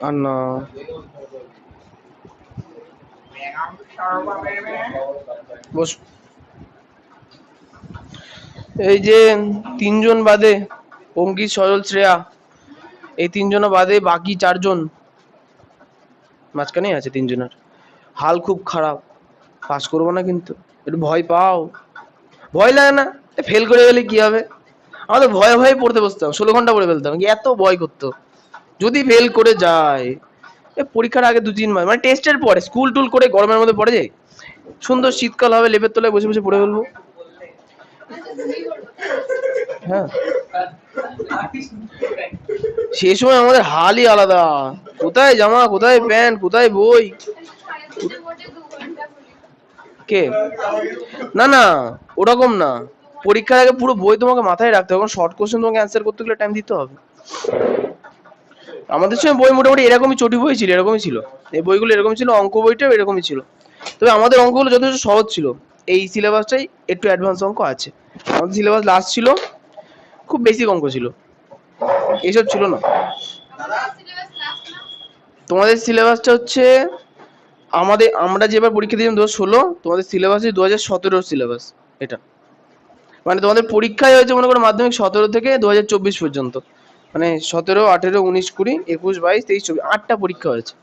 আর না, বস। এই যে তিনজন বাদে, অঙ্কিত, সজল, শ্রেয়া, এই তিনজন বাদে বাকি চারজন মাঝখানেই আছে। তিনজনের হাল খুব খারাপ। পাস করবো না কিন্তু, একটু ভয় পাও। ভয় লাগে না? ফেল করে গেলে কি হবে? আমাদের ভয়ে ভয়ে পড়তে বসতাম, 16 ঘন্টা পড়ে ফেলতাম, এত ভয় করতো যদি ফেল করে যায়। পরীক্ষার আগে 2-3 মাস, মানে টেস্টের পরে স্কুল টুল করে গরমের মধ্যে পড়ে যায়, সুন্দর শীতকাল হবে, লেপের তলায় বসে বসে পড়ে ফেলবো। হ্যাঁ, সেই সময় আমাদের হালই আলাদা। কোথায় জামা, কোথায় প্যান্ট, কোথায় বই। কে? না না, ওরকম না। পরীক্ষার আগে পুরো বই তোমাকে মাথায় রাখতে হবে, শর্ট কোশ্চেন তোমাকে অ্যান্সার করতে গেলে টাইম দিতে হবে। আমাদের সময় বই মোটামুটি এরকমই, চটি বই ছিল, এরকমই ছিল। এই বইগুলো এরকম ছিল, অঙ্ক বইটাও এরকমই ছিল। তবে আমাদের অঙ্কগুলো যথেষ্ট সহজ ছিল। এই সিলেবাসটাই একটু অ্যাডভান্স অঙ্ক আছে। আমাদের সিলেবাস লাস্ট ছিল, খুব বেসিক অঙ্ক ছিল, এইসব ছিল না। তোমাদের সিলেবাসটা হচ্ছে, আমরা যেবার পরীক্ষা দিয়েছিলাম 2016, তোমাদের সিলেবাস 2017 সিলেবাস এটা। মানে তোমাদের পরীক্ষায় হয়েছে মনে করো মাধ্যমিক 17 থেকে 2024 পর্যন্ত, মানে 17, 18, 19, 20, 21, 22, 23, 24, 8টা পরীক্ষা হয়েছে।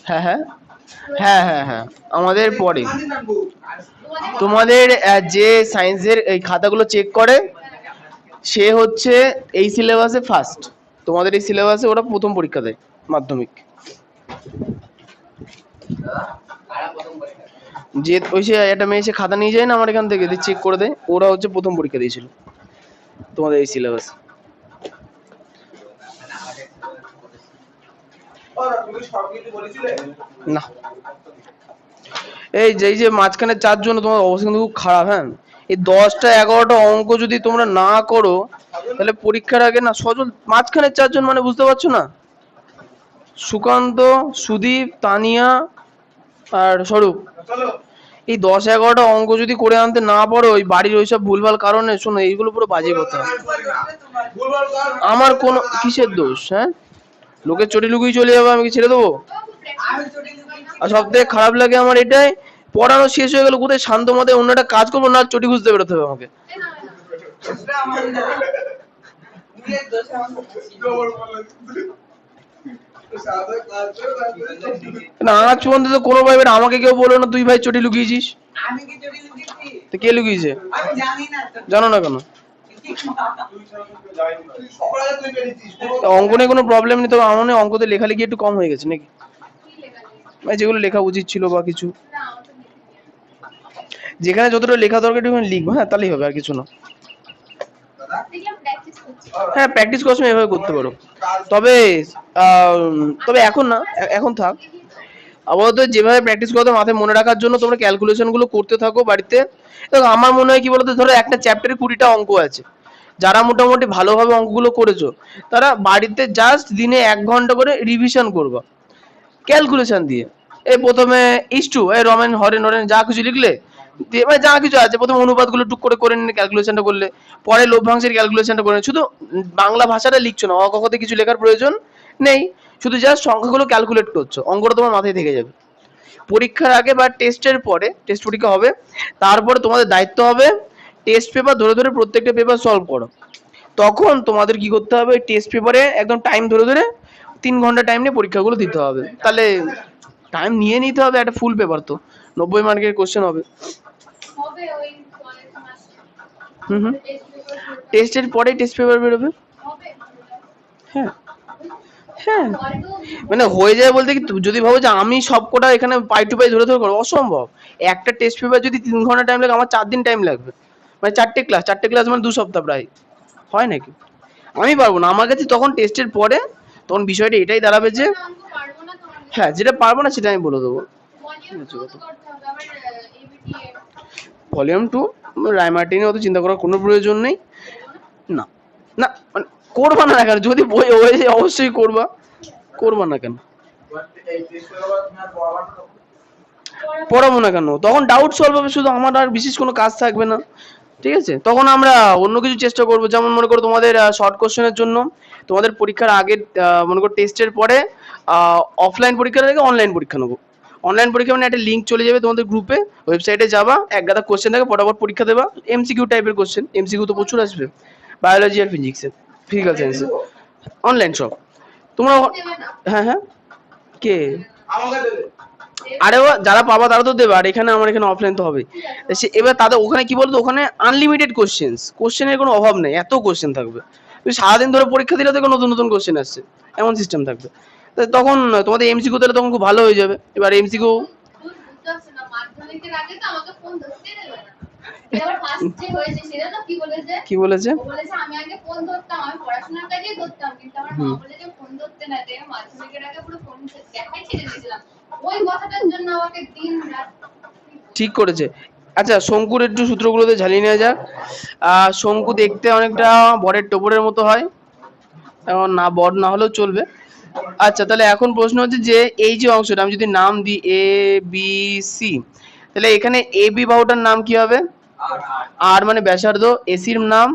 হ্যাঁ হ্যাঁ হ্যাঁ হ্যাঁ হ্যাঁ, আমাদের পরে। তোমাদের যে সায়েন্সের এই খাতাগুলো চেক করে, সে হচ্ছে এই সিলেবাসে ফার্স্ট। তোমাদের এই সিলেবাসে ওরা প্রথম পরীক্ষা দেয় মাধ্যমিক। যে ওই সে একটা মেয়ে সে খাতা নিয়ে যায় না আমার এখান থেকে, চেক করে দেয়, ওরা হচ্ছে প্রথম পরীক্ষা দিয়েছিল তোমাদের এই সিলেবাস। না, এই যে মাঝখানে চারজন, তোমার অবস্থা কিন্তু খুব খারাপ। হ্যাঁ, এই 10টা 11টা অঙ্ক যদি তোমরা না করো, তাহলে পরীক্ষার আগে না। সজল মাঝখানে চারজন, মানে বুঝতে পারছো না? সুকান্ত, সুদীপ, তানিয়া আর স্বরূপ। এই 10-11টা অঙ্ক যদি করে আনতে না পারো, ওই বাড়ির ওইসব ভুলভাল কারণে, শোনো এইগুলো পুরো বাজে কথা। আমার কোন কিসের দোষ? হ্যাঁ, লোকের চটি লুকিয়ে চলে যাবে, আমি কি ছেড়ে দেবো? আর সব থেকে খারাপ লাগে আমার এটাই, পড়ানো শেষ হয়ে গেল, কোথায় শান্ত মতে অন্য একটা কাজ করবো, না চটি খুঁজতে বেরোতে হবে আমাকে। না, আজ পর্যন্ত তো কোনো ভাই আমাকে কেউ বললো না তুই ভাই চটি লুকিয়েছিস। তো কে লুকিয়েছে? জানো না কেন? অঙ্কনে কোনো প্রবলেম নেই, তবে আমার মনে হয় অঙ্কতে লেখালেখি একটু কম হয়ে গেছে নাকি, ভাই যেগুলো লেখা উচিত ছিল বা কিছু, যেখানে যতটা লেখা দরকার একটু লিখবো। হ্যাঁ, তাহলেই হবে, আর কিছু না। হ্যাঁ, প্র্যাকটিস করার সময় এভাবে করতে পারো। তবে তবে এখন না, এখন থাক। আপাতত যেভাবে প্র্যাকটিস করতে মাথায় মনে রাখার জন্য তোমরা ক্যালকুলেশন গুলো করতে থাকো বাড়িতে। দেখো, আমার মনে হয় কি বলতো, ধরো একটা চ্যাপ্টারে 20টা অঙ্ক আছে, যারা মোটামুটি ভালোভাবে অঙ্কগুলো করেছো, তারা বাড়িতে জাস্ট দিনে 1 ঘন্টা করে রিভিশন করবা ক্যালকুলেশন দিয়ে। এই প্রথমে ইস্টু, এই রমেন, হরেন, হরেন যা কিছু লিখলে, দিয়ে মানে যা কিছু আছে প্রথমে অনুপাতগুলো টুক করে করে নিলে, ক্যালকুলেশনটা করলে, পরে লভ্যাংশের ক্যালকুলেশনটা করে। শুধু বাংলা ভাষাটা লিখছো না, অকখতে কিছু লেখার প্রয়োজন নেই, শুধু জাস্ট সংখ্যাগুলো ক্যালকুলেট করছো, অঙ্কটা তোমার মাথায় থেকে যাবে। পরীক্ষার আগে বা টেস্টের পরে, টেস্ট পরীক্ষা হবে, তারপরে তোমাদের দায়িত্ব হবে টেস্ট পেপার ধরে ধরে প্রত্যেকটা পেপার সলভ করো। তখন তোমাদের কি করতে হবে, টেস্ট পেপারে একদম টাইম ধরে ধরে 3 ঘন্টা টাইম নিয়ে পরীক্ষাগুলো দিতে হবে। তাহলে টাইম নিয়ে নিতে হবে, একটা ফুল পেপার তো 90 মার্কের কোশ্চেন হবে। হুম হুম, টেস্টের পরে টেস্ট পেপার বেরোবে। হ্যাঁ হ্যাঁ, মানে হয়ে যায় বলতে কি, যদি ভাবো যে আমি সবকটা এখানে পাই টু পাই ধরে ধরে করবো, অসম্ভব। একটা টেস্ট পেপার যদি 3 ঘন্টা টাইম লাগে, আমার 4 দিন টাইম লাগবে। মানে 4টে ক্লাস মানে 2 সপ্তাহ প্রায়। হয় নাকি? আমি পারবো না, আমার কাছে তখন টেস্টের পরে, তখন বিষয়টা এটাই দাঁড়াবে যে, হ্যাঁ, যেটা পারবো না সেটা আমি বলে দেবো। ভলিউম 2 রায়মার্টিনে অত চিন্তা করার কোনো প্রয়োজন নেই। না না, মানে করবা না কেন? যদি বই হয়ে যায় অবশ্যই করবা, করবা না কেন? পড়াবো না কেন? তখন ডাউট সলভ হবে শুধু, আমার আর বিশেষ কোনো কাজ থাকবে না। ঠিক আছে, তখন আমরা অন্য কিছু চেষ্টা করবো, যেমন মনে করো তোমাদের শর্ট কোশ্চেনের জন্য তোমাদের পরীক্ষার আগে মনে করো টেস্টের পরে অফলাইন পরীক্ষা থেকে অনলাইন পরীক্ষা নেবো। অনলাইন পরীক্ষা মানে একটা লিঙ্ক চলে যাবে তোমাদের গ্রুপে, ওয়েবসাইটে যাবা, এক গাদা কোশ্চেন থাকে, ফটাফট পরীক্ষা দেবা, এমসিকিউ টাইপের কোশ্চেন, এমসিকিউ তো প্রচুর আসবে বায়োলজি আর ফিজিক্সে, ফিজিক্যাল সায়েন্সে, অনলাইন সব তোমরা। হ্যাঁ হ্যাঁ, কে? আরে ও যারা পাবা তারা তো দেবে, আর এখানে আমার এখানে অফলাইন তো হবে। এবার তাদের ওখানে কি বলতো, ওখানে আনলিমিটেড কোশ্চেনের কোনো অভাব নেই, এত কোশ্চেন থাকবে, তুমি সারাদিন ধরে পরীক্ষা দিলে দেখো নতুন নতুন কোশ্চেন আসছে, এমন সিস্টেম থাকবে। তখন তোমাদের এমসিকিউ তাহলে তখন খুব ভালো হয়ে যাবে। এবার এমসিকিউ কি বলেছে? আমি আগে ফোন ধরতাম, আমি পড়াশোনার কাজেই ধরতাম, কিন্তু আমার মা বলে যে ফোন ধরতে না, তাই মাধ্যমিকের আগে পুরো ফোন দেখাই ছেড়ে দিয়েছিলাম। ওই কথাটার জন্য আমাকে দিন রাত। ঠিক করেছে। আচ্ছা, শঙ্কুর একটু সূত্রগুলোতে ঝালিয়ে নেওয়া যাক। শঙ্কু দেখতে অনেকটা বরের টোপরের মতো হয়, এখন না বড় না হলেও চলবে। আচ্ছা, তাহলে এখন প্রশ্ন হচ্ছে যে এই যে অংশটা আমি যদি নাম দিই এ বি সি, তাহলে এখানে এ বি বাহুটার নাম কি হবে? আর মানে ব্যাসার্ধ, এসির নাম,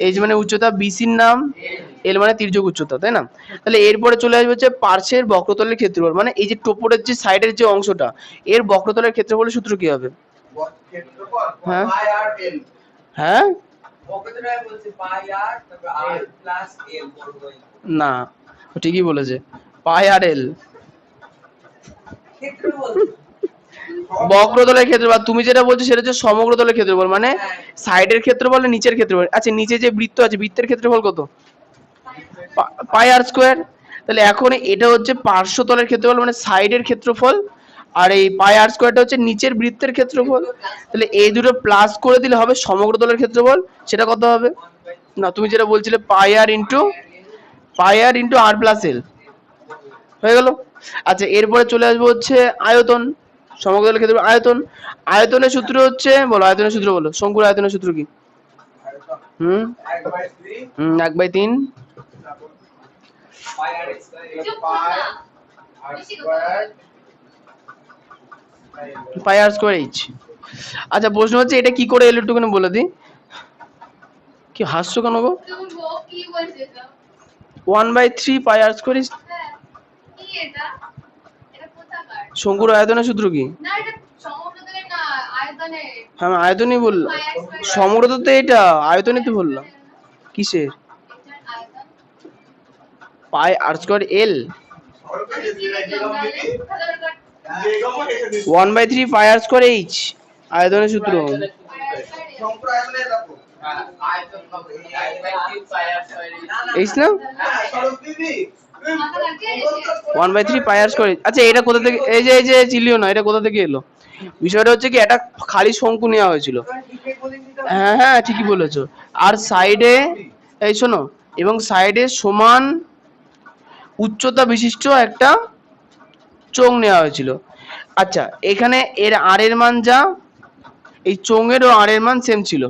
এইচ মানে উচ্চতা, বিসির নাম, এল মানে তির্যক উচ্চতা, তাই না? তাহলে এরপরে চলে আসবে হচ্ছে পার্শ্বের বক্রতলের ক্ষেত্রফল, মানে এই যে টোপরের যে সাইডের যে অংশটা, এর বক্রতলের ক্ষেত্রফলের সূত্র কি হবে? হ্যাঁ হ্যাঁ, না ঠিকই বলেছে, পাই আর এল। বক্রতলের ক্ষেত্রফল, তুমি যেটা বলছো সেটা হচ্ছে সমগ্রতলের ক্ষেত্রফল, মানে সাইডের ক্ষেত্রফল আর নিচের ক্ষেত্রফল। আচ্ছা, নিচে যে বৃত্ত আছে, বৃত্তের ক্ষেত্রফল কত? পাই আর স্কোয়ার। তাহলে এখন এটা হচ্ছে পার্শ্বতলের ক্ষেত্রফল, মানে সাইডের ক্ষেত্রফল, আর এই পাই আর স্কোয়ারটা হচ্ছে নিচের বৃত্তের ক্ষেত্রফল। তাহলে এই দুটো প্লাস করে দিলে হবে সমগ্রতলের ক্ষেত্রফল। সেটা কত হবে? না, তুমি যেটা বলছিলে পাই আর ইন্টু আর প্লাস এল, হয়ে গেল। আচ্ছা, এরপরে চলে আসবো হচ্ছে আয়তন, সমগ্রতলের ক্ষেত্রে আয়তন। আয়তনের সূত্র হচ্ছে, বলো আয়তনের সূত্র বলো, শঙ্কুর আয়তনের সূত্র কি? হুম 1/3 পাই আর স্কোয়ার এইচ। আচ্ছা, প্রশ্ন হচ্ছে এটা কি করে এলো, একটুখানি বলে দিই। কি হাসছো কেন গো? 1/3 পাই আর স্কোয়ার ইজ, শঙ্কুর আয়তনের সূত্র কি? হ্যাঁ, আয়তনই বললাম, সমগ্রতল তো এটা, আয়তনই তো বললাম। কিসের? পাই আর স্কোয়ার এল, 1/3 পাই আর স্কোয়ার এইচ আয়তনের সূত্র। এইচ না, 1/3 পাই আর স্কোয়ার। আচ্ছা, এটা কোথা থেকে, এই যে চিলিও না, এটা কোথা থেকে এলো? বিষয়টা হচ্ছে কি, একটা খালি শঙ্কু নেওয়া হয়েছিল। হ্যাঁ হ্যাঁ, ঠিকই বলেছো। আর সাইডে, এই শোনো, এবং সাইডে সমান উচ্চতা বিশিষ্ট একটা চোঙ নেওয়া হয়েছিল। আচ্ছা, এখানে এর আর এর মান যা, এই চোঙের ও আর এর মান সেম ছিল,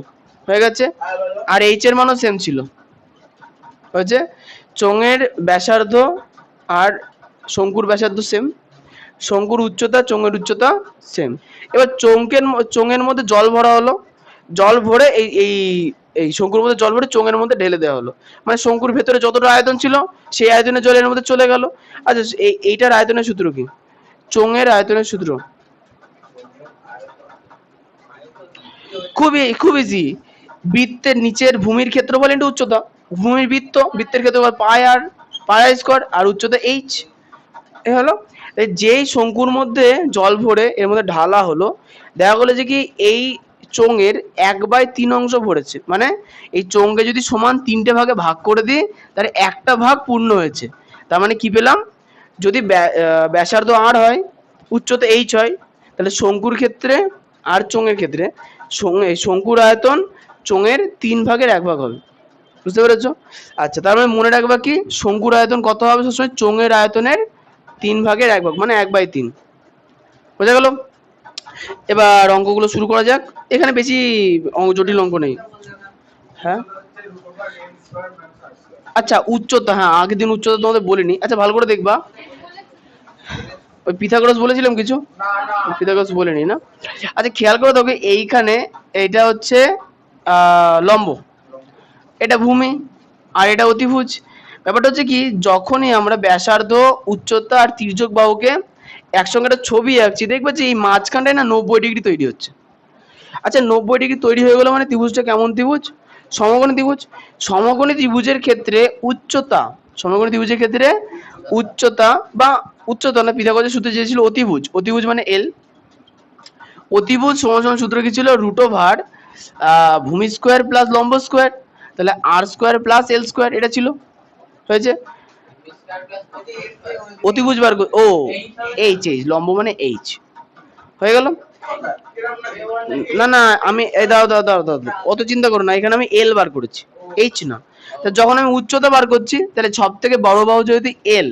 হয়ে গেছে, আর এইচ এর মানও সেম ছিল, হয়েছে। চোঙের ব্যাসার্ধ আর শঙ্কুর ব্যাসার্ধ সেম, শঙ্কুর উচ্চতা, চোঙের উচ্চতা সেম। এবার চোঙের মধ্যে জল ভরা হলো, জল ভরে এই এই এই শঙ্কুর মধ্যে জল ভরে চোঙের মধ্যে ঢেলে দেওয়া হলো, মানে শঙ্কুর ভেতরে যতটা আয়তন ছিল সেই আয়তনের জলের মধ্যে চলে গেল। আচ্ছা, এইটার আয়তনের সূত্র কি? চোঙের আয়তনের সূত্র খুব ইজি, বৃত্তের নিচের ভূমির ক্ষেত্রফল ইন্টু উচ্চতা, ভূমির বৃত্তের ক্ষেত্রফল পাই আর স্কয়ার, আর উচ্চতা এইচ, এ হলো। যেই শঙ্কুর মধ্যে জল ভরে এর মধ্যে ঢালা হলো, দেখা গেলো যে কি এই চোঙের 1/3 অংশ ভরেছে, মানে এই চোঙকে যদি সমান 3টে ভাগে ভাগ করে দিই, তাহলে একটা ভাগ পূর্ণ হয়েছে। তার মানে কি পেলাম, যদি ব্যাসার্ধ আর হয়, উচ্চতা এইচ হয়, তাহলে শঙ্কুর ক্ষেত্রে আর চোঙের ক্ষেত্রে শঙ্কুর আয়তন চোঙের 3/1 হবে, বুঝতে পেরেছো? আচ্ছা, তার মানে মনে রাখবা কি, শঙ্কুর আয়তন কত হবে সবসময়? চোঙের আয়তনের 3/1, মানে 1/3, বোঝা গেল? এবার অঙ্কগুলো শুরু করা যাক, এখানে বেশি জটিল অঙ্ক নেই। হ্যাঁ, আচ্ছা উচ্চতা, হ্যাঁ আগের দিন উচ্চতা তোমাদের বলিনি, আচ্ছা ভালো করে দেখবা। ওই পিথাগোরাস বলেছিলাম কিছু? পিথাগোরাস বলিনি না। আচ্ছা, খেয়াল করে দেখো, এইখানে এইটা হচ্ছে লম্ব, এটা ভূমি আর এটা অতিভুজ। ব্যাপারটা হচ্ছে কি, যখনই আমরা ব্যাসার্ধ, উচ্চতা আর তির্যক বাহুকে একসঙ্গে একটা ছবি আঁকছি, দেখবে যে এই মাঝখানটায় না 90 ডিগ্রি তৈরি হচ্ছে। আচ্ছা 90 ডিগ্রি তৈরি হয়ে গেল মানে ত্রিভুজটা কেমন ত্রিভুজ? সমকোণী ত্রিভুজ। সমকোণী ত্রিভুজের ক্ষেত্রে উচ্চতা, সমকোণী ত্রিভুজের ক্ষেত্রে উচ্চতা বা উচ্চতা না, পিথাগোরাসের সূত্রে যে ছিল অতিভুজ, অতিভুজ মানে এল। অতিভুজ সমান সমান সূত্র কি ছিল? রুট ওভার ভূমি স্কোয়ার প্লাস লম্ব স্কোয়ার, তাহলে আর স্কোয়ার প্লাস এল স্কোয়ার, এটা ছিল। হয়েছে? অতিভুজ বার ও এইচ, এইচ লম্ব মানে এইচ, হয়ে গেল। না না, আমি দাও দাও দাও দাও, অত চিন্তা করো না, এখানে আমি এল বার করেছি, এইচ না। তো যখন আমি উচ্চতা বার করছি, তাহলে সব থেকে বড় বাহু যদি এল,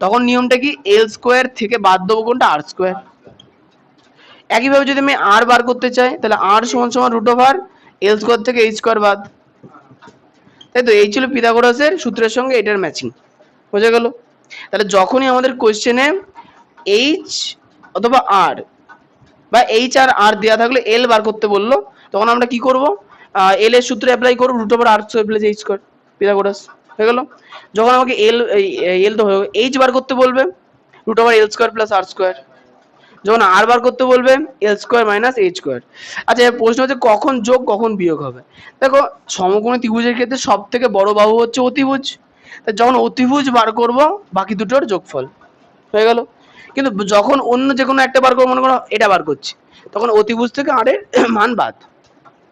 তখন নিয়মটা কি, এল স্কোয়ার থেকে বাদ দেবো কোনটা? আর স্কোয়ার। একইভাবে যদি আমি আর বার করতে চাই, তাহলে আর সমান সমান রুট ওভার এল স্কোয়ার থেকে এইচ স্কোয়ার বাদ। তাই তো, এই ছিল পিথাগোরাসের সূত্রের সঙ্গে এটার ম্যাচিং। বোঝা গেল? তাহলে যখনই আমাদের কোশ্চেনে এইচ অথবা আর বা এইচ আর আর দেওয়া থাকলে এল বার করতে বললো, তখন আমরা কি করব? এল এর সূত্র অ্যাপ্লাই করব, root over r square plus H square, Pythagoras হয়ে গেল। যখন আমাকে এল তো এইচ বার করতে বলবে, রুট ওভার এল স্কোয়ার প্লাস আর স্কোয়ার। যখন আর বার করতে বলবে, এল স্কোয়ার মাইনাস এইচ স্কোয়ার। আচ্ছা প্রশ্ন হচ্ছে কখন যোগ কখন বিয়োগ হবে? দেখো সমকোণী ত্রিভুজের ক্ষেত্রে সব থেকে বড় বাহু হচ্ছে অতিভুজ, তা যখন অতিভুজ বার করব, বাকি দুটোর যোগফল হয়ে গেল। কিন্তু যখন অন্য যে কোনো একটা বার করবো, মনে করো এটা বার করছি, তখন অতিভুজ থেকে আর এর মান বাদ,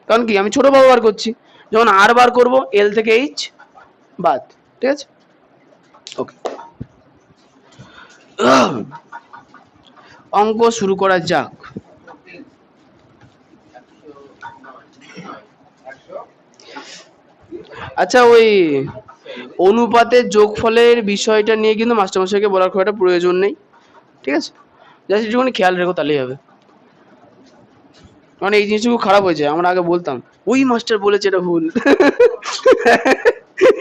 কারণ কি আমি ছোট বাহু বার করছি। যখন আর বার করব, এল থেকে এইচ বাদ। ঠিক আছে, ওকে। অঙ্ক শুরু করা যাক। আচ্ছা ওই অনুপাতের যোগফলের বিষয়টা নিয়ে কিন্তু মাস্টারমশাইকে বলার খুব একটা প্রয়োজন নেই, ঠিক আছে? জাস্ট একটুখানি খেয়াল রেখো, তাহলেই হবে। মানে এই জিনিসটা খুব খারাপ হয়েছে, আমরা আগে বলতাম ওই মাস্টার বলেছে এটা ভুল।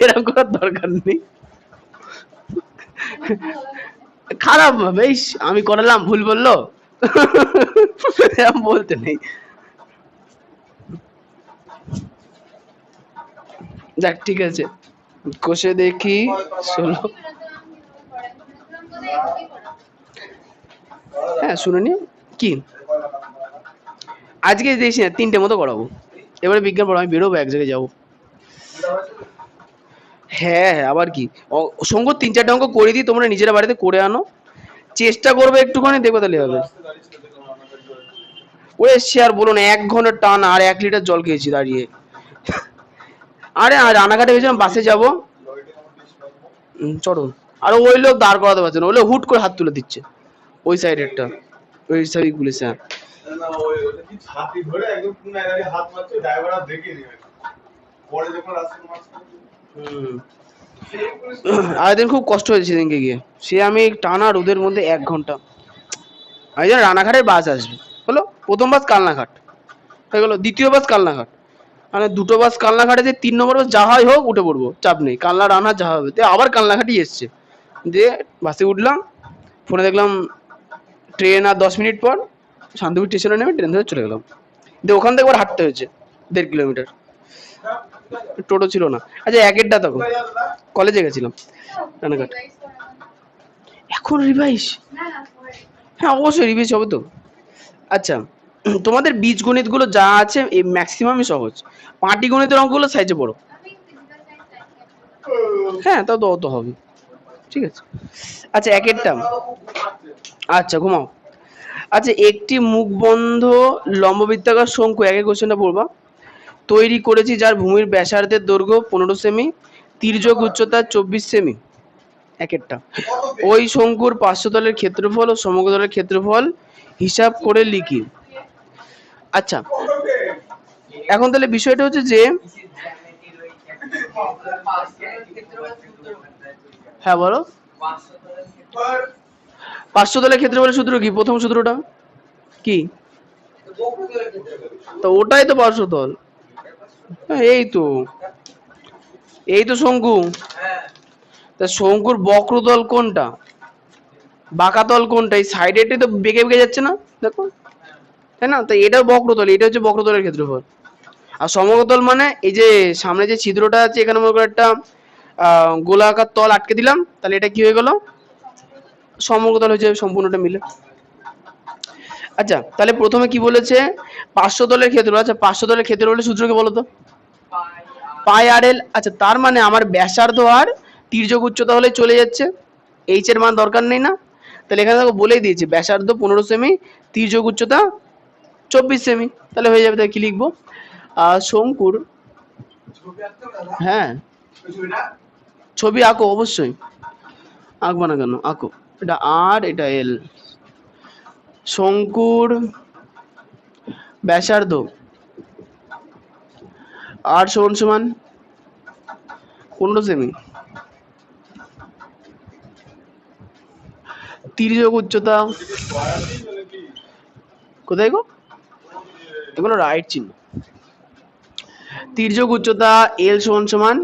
এরকম করার দরকার নেই। খারাপ বেশ, আমি করালাম, ভুল বললো, এরকম বলতে নেই। যাক ঠিক আছে, কষে দেখি 16। হ্যাঁ শুনে নি কি, আজকে দিয়েছি না, 3টে মতো করাবো। এবারে বিজ্ঞান পড়া, আমি বেরোবো, এক জায়গায় যাবো। হ্যাঁ হ্যাঁ, আবার কি, সঙ্গ 3-4টে অঙ্ক করে দিই, তোমরা নিজেরা বাড়িতে করে আনো, চেষ্টা করবে একটুখানি, দেখবে তাহলে হবে। ওরে সে আর বলো না, 1 ঘন্টা টান আর 1 লিটার জল খেয়েছি দাঁড়িয়ে। আরে আর রানাঘাটে গেছিলাম, বাসে যাবো, চলো। আর ওই লোক দাঁড় করাতে পারছে না, ওই লোক হুট করে হাত তুলে দিচ্ছে, ওই সাইডেরটা, ওই সাইড পুলিশ। হ্যাঁ আরেকদিন খুব কষ্ট হয়েছে সেদিনকে গিয়ে, সে আমি টানা রোদের মধ্যে 1 ঘন্টা। আমি জানি রানাঘাটের বাস আসবে, হলো প্রথম বাস কালনাঘাট হয়ে গেলো, দ্বিতীয় বাস কালনাঘাট, মানে দুটো বাস কালনাঘাটে, যে 3 নম্বর বাস যা হয় হোক উঠে পড়বো, চাপ নেই, কালনা রানহাট যা হবে। আবার কালনাঘাটই এসছে, দিয়ে বাসে উঠলাম, ফোনে দেখলাম ট্রেন আর 10 মিনিট পর, শান্তিপুর স্টেশনে নেমে ট্রেন ধরে চলে গেলাম। দিয়ে ওখান থেকে আবার হাঁটতে হয়েছে 1.5 কিলোমিটার, টোটো ছিল না। আচ্ছা একেরটা তখন কলেজে গেছিলাম রানাঘাট। এখন রিভাইস? হ্যাঁ অবশ্যই রিভাইস হবে তো। আচ্ছা তোমাদের বীজগণিত গুলো যা আছে ম্যাক্সিমামই সহজ, পাটিগণিতের অঙ্কগুলো সাইজে বড়। হ্যাঁ তাও তো অত হবে, ঠিক আছে। আচ্ছা একেরটা, আচ্ছা ঘুমাও। আচ্ছা একটি মুখবন্ধ লম্ববৃত্তাকার শঙ্কু, একের কোশ্চেনটা পড়বা, তৈরি করেছি, যার ভূমির ব্যাসার্ধের দৈর্ঘ্য 15 সেমি, তির্যক উচ্চতা 24 সেমি। একেরটা, ওই শঙ্কুর পার্শ্বতলের ক্ষেত্রফল ও সমগ্রতলের ক্ষেত্রফল হিসাব করে লিখি। আচ্ছা এখন তাহলে বিষয়টা হচ্ছে যে, হ্যাঁ বলো, পার্শ্বতলের ক্ষেত্রফলের সূত্র কি? প্রথম সূত্রটা কি? তো ওটাই তো পার্শ্বতল। এই তো, এই তো শঙ্কু, তা শঙ্কুর বক্রতল কোনটা, বাঁকাতল কোনটা? এই সাইডেরটাই তো বেঁকে বেঁকে যাচ্ছে না, দেখো, তাই না? তো এটাও বক্রতল, এটা হচ্ছে বক্রতলের ক্ষেত্রফল। আর সমতল মানে এই যে সামনে যে ছিদ্রটা আছে এখানে মনে করো একটা গোলাকার তল আটকে দিলাম, তাহলে এটা কি হয়ে গেল, সমতল হয়ে যাবে সম্পূর্ণটা মিলে। আচ্ছা তাহলে প্রথমে কি বলেছে, পার্শ্বতলের ক্ষেত্র। আচ্ছা পার্শ্বতলের ক্ষেত্র বলে সূত্র কি বলতো, পাই আর এল। আচ্ছা তার মানে আমার ব্যাসার্ধ আর তির্যক উচ্চতা হলে চলে যাচ্ছে, এইচ এর মান দরকার নেই না। তাহলে এখানে দেখো বলেই দিয়েছে ব্যাসার্ধ 15 সেমি, তির্যক উচ্চতা 24 সেমি, তাহলে হয়ে যাবে। তাহলে কি লিখবো, শঙ্কুর, হ্যাঁ ছবি আঁকো অবশ্যই, আঁকবো না কেন, আঁকো। এটা আর এটা এল, শঙ্কুর ব্যাসার্ধ আর সমান সমান 15 সেমি, তির্যক উচ্চতা, কোথায় গো এগুলো রাইট চিহ্ন, তির্যক উচ্চতা এল সমান সমান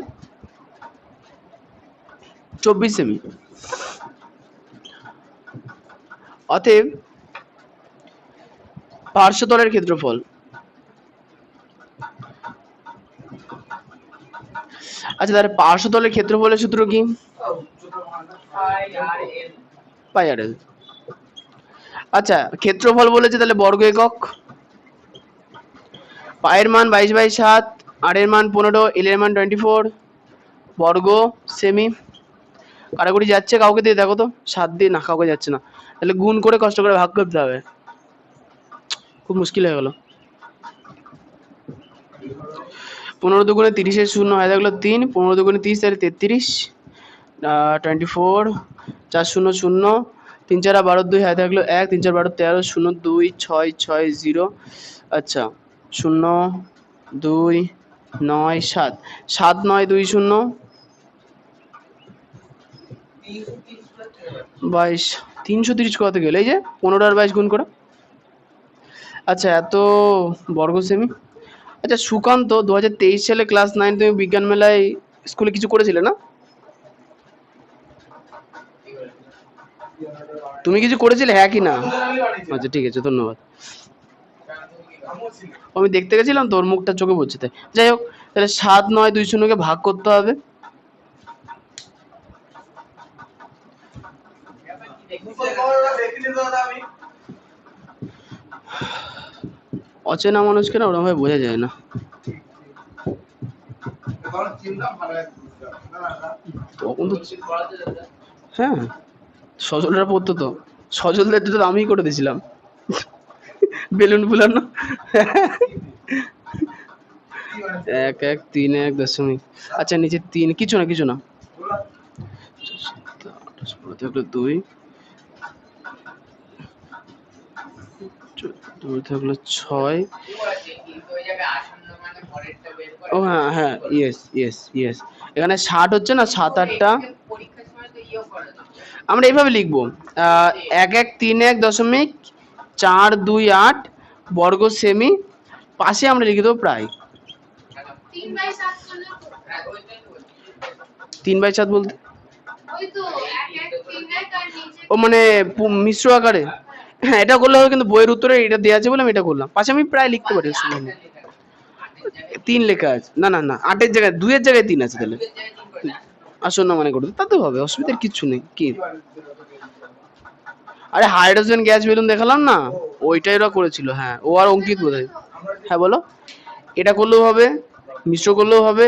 24 সেমি। অতএব পার্শ্বতলের ক্ষেত্রফল, আচ্ছা তাহলে পার্শ্বতলের ক্ষেত্রফলের সূত্র কি, পাই আর এল। আচ্ছা ক্ষেত্রফল বলেছে তাহলে বর্গ একক, পায়ের মান 22/7, আর এর মান 15, এল এর মান 24 বর্গ সেমি। কারাকুরি যাচ্ছে কাউকে দিয়ে দেখো তো, 7 দিয়ে না, কাউকে যাচ্ছে না, তাহলে গুণ করে কষ্ট করে ভাগ করতে হবে, খুব মুশকিল হয়ে গেল। 15 দুগুণে 30-এর শূন্য হয়ে থাকলো 3, 15 দুগুণে 30 তাহলে 33, 24, 4 শূন্য শূন্য, 3 4 12 2 হয়ে থাকলো 1, 3 4 12 13, 0 2 6 6 0, আচ্ছা 0 2 9 7, 7 9 2 0 22, 330 কত গেল, এই যে 15 আর 22 গুণ করো। আচ্ছা এত বর্গ সেমি। আচ্ছা সুকান্ত 2023 সালে ক্লাস 9 তুমি বিজ্ঞান মেলায় স্কুলে কিছু করেছিলে না, তুমি কিছু করেছিলে হ্যাঁ কি না, আচ্ছা ঠিক আছে ধন্যবাদ, আমি দেখতে গেছিলাম তোর মুখটা চোখে পড়ছে তাই। যাই হোক তাহলে 7 9 2 0 কে ভাগ করতে হবে, অচেনা মানুষকে না ওরকম ভাবে বোঝা যায় না। তখন তো হ্যাঁ সজলরা পড়তো তো, সজলদের তো আমিই করে দিয়েছিলাম বেলুন ফুলানো 1 1 3 1 দশমিক, আচ্ছা নিচে 3, কিছু না কিছু না, 2 2 থাকলো 6, ও হ্যাঁ হ্যাঁ ইয়েস ইয়েস ইয়েস, এখানে 60 হচ্ছে না, 7 8টা আমরা এইভাবে লিখবো, 1 1 3 1 দশমিক 4 2 8 বর্গ সেমি, পাশে আমরা লিখে দেবো প্রায় 3/7 বলতে, ও মানে মিশ্র আকারে, হ্যাঁ এটা করলে হবে, কিন্তু বইয়ের উত্তরে এটা দেওয়া আছে বলে আমি এটা করলাম, পাশে আমি প্রায় লিখতে পারি, 3 লেখা আছে, না না না 8 এর জায়গায় 2 এর জায়গায় 3 আছে, তাহলে আসন্ন মানে করতে তাতে হবে, অসুবিধার কিচ্ছু নেই। কি আরে হাইড্রোজেন গ্যাস বেলুন দেখালাম না, ওইটাই ওরা করেছিল, হ্যাঁ ও আর অঙ্কিত বোধহয়, হ্যাঁ বলো, এটা করলেও হবে, মিশ্র করলেও হবে,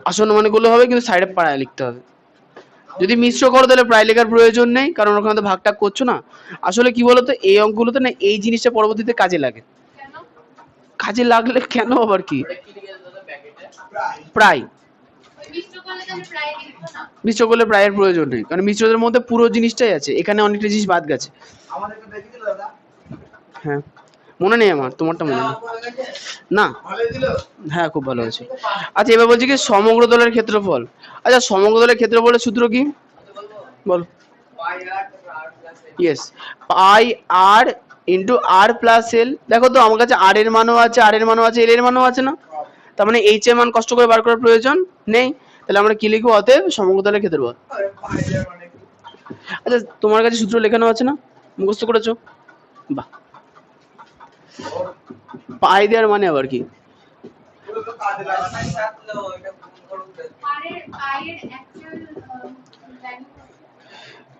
আসন্ন মানে করলেও হবে, কিন্তু সাইডে পাড়ায় লিখতে হবে। যদি মিশ্র করো তাহলে প্রায় লেখার প্রয়োজন নেই, কারণ ওখানে তো ভাগটাগ করছো না। আসলে কি বলতো এই অঙ্কগুলোতে না এই জিনিসটা পরবর্তীতে কাজে লাগে, কাজে লাগলে কেন আবার কি, প্রায় মিশ্র করলে প্রায়ের প্রয়োজন নেই, কারণ মিশ্রদের মধ্যে পুরো জিনিসটাই আছে, এখানে অনেকটা জিনিস বাদ গেছে। হ্যাঁ মনে নেই আমার, তোমারটা মনে নেই না, হ্যাঁ খুব ভালো আছে। আচ্ছা এবার বলছি কি সমগ্র দলের ক্ষেত্রফল, আচ্ছা সমগ্র দলের ক্ষেত্রফলের সূত্র কি বল, ইয়েস পাই আর ইন্টু আর প্লাস এল। দেখো তো আমার কাছে আর এর মানও আছে, আর এর মানও আছে, এল এর মানও আছে না, তার মানে এইচ এর মান কষ্ট করে বার করার প্রয়োজন নেই, তাহলে আমরা কি লিখবো, অতএব সমগ্র দলের ক্ষেত্রফল। আচ্ছা তোমার কাছে সূত্র লেখানো আছে না, মুখস্থ করেছো, বাহ, পাই দেওয়ার মানে আবার কি,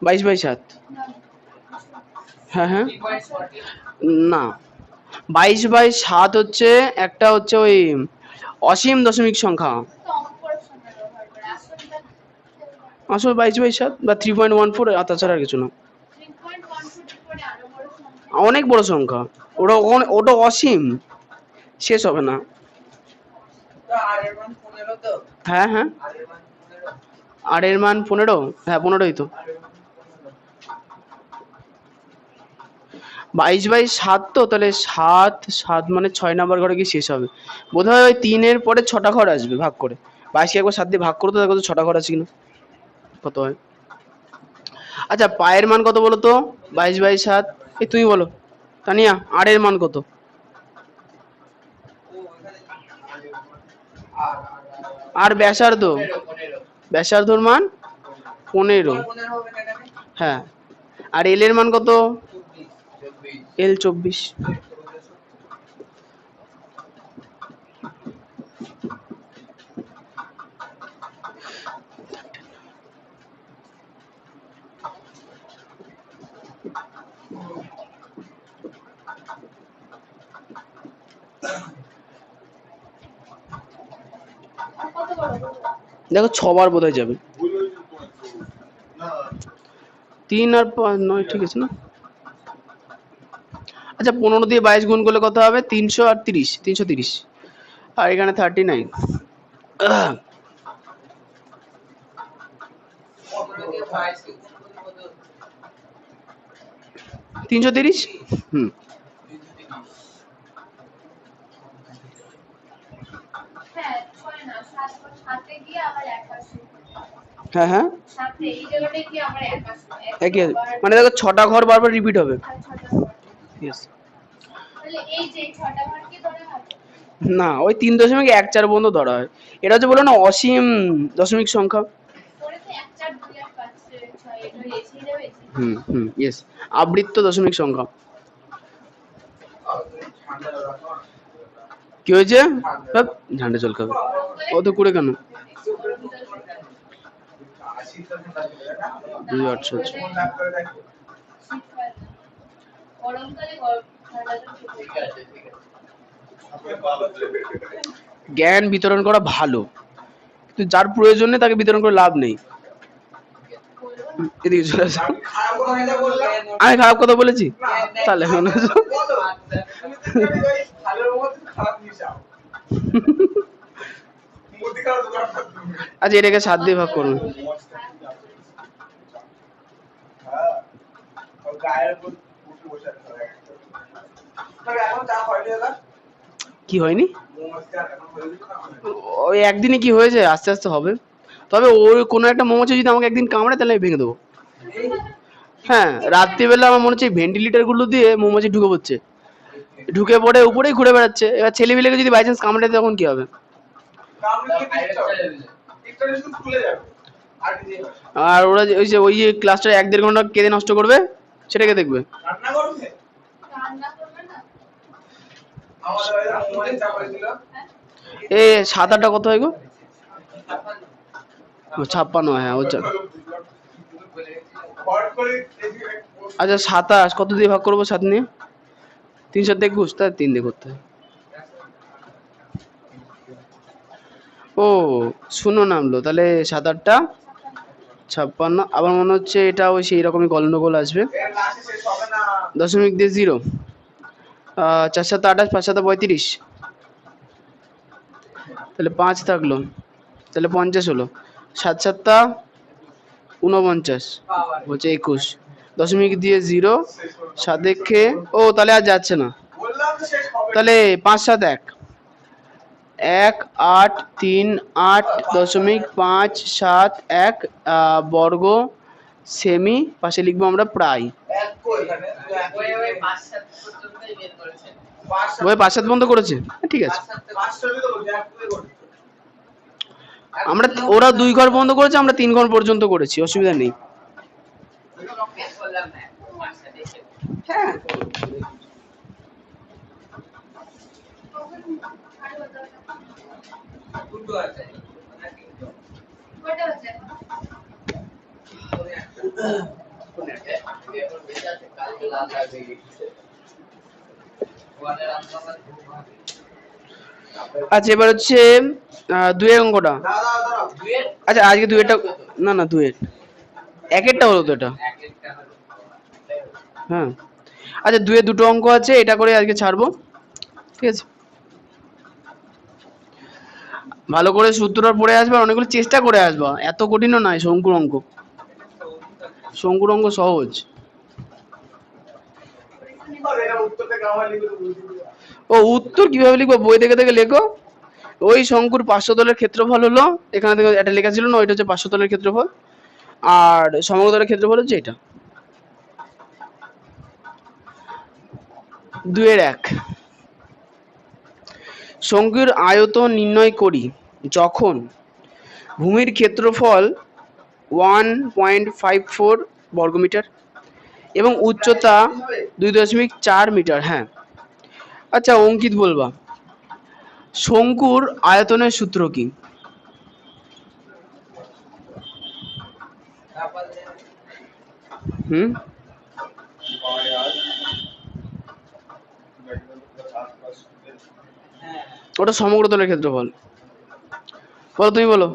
বাইশ বাই সাত। হ্যাঁ হ্যাঁ, না, 22/7 হচ্ছে একটা হচ্ছে ওই অসীম দশমিক সংখ্যা। আসলে 22/7 বা 3.14, তাছাড়া আর কিছু না। অনেক বড় সংখ্যা, ওটা ওটা অসীম, শেষ হবে না। হ্যাঁ হ্যাঁ, আর এর মান 15। হ্যাঁ 15ই তো। 22/7 তো, তাহলে 7 7 মানে 6 নাম্বার ঘরে গিয়ে শেষ হবে বোধহয়। ওই 3-এর পরে 6টা ঘর আসবে ভাগ করে। 22কে একবার 7 দিয়ে ভাগ করো তো, দেখো তো 6টা ঘর আছে কিনা, কত হয়। আচ্ছা পায়ের মান কত বলো তো? 22/7। এই তুমি বলো তানিয়া, আর এর মান কত? আর ব্যাসার্ধ, ব্যাসার্ধর মান 15। হ্যাঁ, আর এল এর মান কত? এল 24। দেখো 6 বার বোধহয় যাবে। 3 আর 9, ঠিক আছে না? আচ্ছা 15 দিয়ে 22 গুণ করলে কত হবে? 300 আর 30, 330। আর এখানে 39। 330। হুম। হ্যাঁ হ্যাঁ, একই আছে। মানে দেখো 6টা ঘর বারবার রিপিট হবে। Yes. না, ওই 3.14 পর্যন্ত ধরা হয়। এটা হচ্ছে বলো না অসীম দশমিক সংখ্যা। হুম হুম, ইয়েস, আবৃত্ত দশমিক সংখ্যা। কি হয়েছে? ধ্যাৎ, ঝান্ডা জল খাবে ও তো কুড়ে কেন? 2800 আছে। জ্ঞান বিতরণ করা ভালো, কিন্তু যার প্রয়োজন নেই তাকে বিতরণ করে লাভ নেই। এদিকে চলে আসো। আমি খারাপ কথা বলেছি? তাহলে এখন আসো। আচ্ছা এটাকে 7 দিয়ে ভাগ করুন। কি হয়নি? ওই একদিনে কি হয়েছে, আস্তে আস্তে হবে। তবে ওর কোনো একটা মৌমাছি যদি আমাকে একদিন কামড়ে তাহলে আমি ভেঙে দেবো। হ্যাঁ, রাত্রিবেলা আমার মনে হচ্ছে ভেন্টিলেটর গুলো দিয়ে মৌমাছি ঢুকে পড়ছে, ঢুকে পড়ে উপরেই ঘুরে বেড়াচ্ছে। এবার ছেলেপিলেকে যদি বাই চান্স কামড়ে দেয় তখন কি হবে? আর ওরা ওই যে ক্লাসটা 1-1.5 ঘন্টা কেঁদে নষ্ট করবে, সেটাকে দেখবে। এ 7-8টা কত হয় গো? 56, হ্যাঁ ও আচ্ছা 27 কত দিয়ে ভাগ করবো? 7 নিয়ে 3-7-21, তাই 3 দিয়ে করতে হয়। ও শূন্য নামলো, তাহলে 7-8টা 56। আবার মনে হচ্ছে এটা ওই সেই রকমই গন্ডগোল আসবে। দশমিক দিয়ে 0। 4-7-28, 5-7-35, তাহলে 5 থাকলো, তাহলে 50 হলো। 7-7-49 হচ্ছে 21। দশমিক দিয়ে 0, 7 ও তাহলে আর যাচ্ছে না। তাহলে 5-7-1, 1-8-3-8.571 বর্গ সেমি, পাশে লিখবো আমরা প্রায়। ওই 5-7 পর্যন্ত করেছে, ঠিক আছে। আমরা ওরা 2 ঘর পর্যন্ত করেছে, আমরা 3 ঘর পর্যন্ত করেছি, অসুবিধা নেই। হ্যাঁ আচ্ছা এবার হচ্ছে দুয়ের অঙ্কটা। আচ্ছা আজকে দুয়েরটা, না না দুয়ের একেরটা হলো তো এটা। হ্যাঁ আচ্ছা দুয়ে দুটো অঙ্ক আছে, এটা করে আজকে ছাড়বো, ঠিক আছে? ভালো করে সূত্রটা পড়ে আসবা, অনেকগুলো চেষ্টা করে আসবা, এত কঠিনও নয় শঙ্কুর অঙ্ক। শঙ্কুর অঙ্ক সহজ। ও উত্তর কিভাবে লিখবো, বই দেখে দেখে লেখো। ওই শঙ্কুর 500 তলের ক্ষেত্রফল হলো, এখানে থেকে এটা লেখা ছিল না, ওইটা হচ্ছে 500 তলের ক্ষেত্রফল, আর সমগ্রতলের ক্ষেত্রফল হচ্ছে এটা। 2-1 শঙ্কুর আয়তন নির্ণয় করি যখন ভূমির ক্ষেত্রফল 1.54 বর্গমিটার এবং উচ্চতা 2.4 মিটার। হ্যাঁ আচ্ছা অঙ্কিত বলবা, শঙ্কুর আয়তনের সূত্র কি? হুম ওটা সমগ্রতলের ক্ষেত্রফল। বলো তুমি বলো।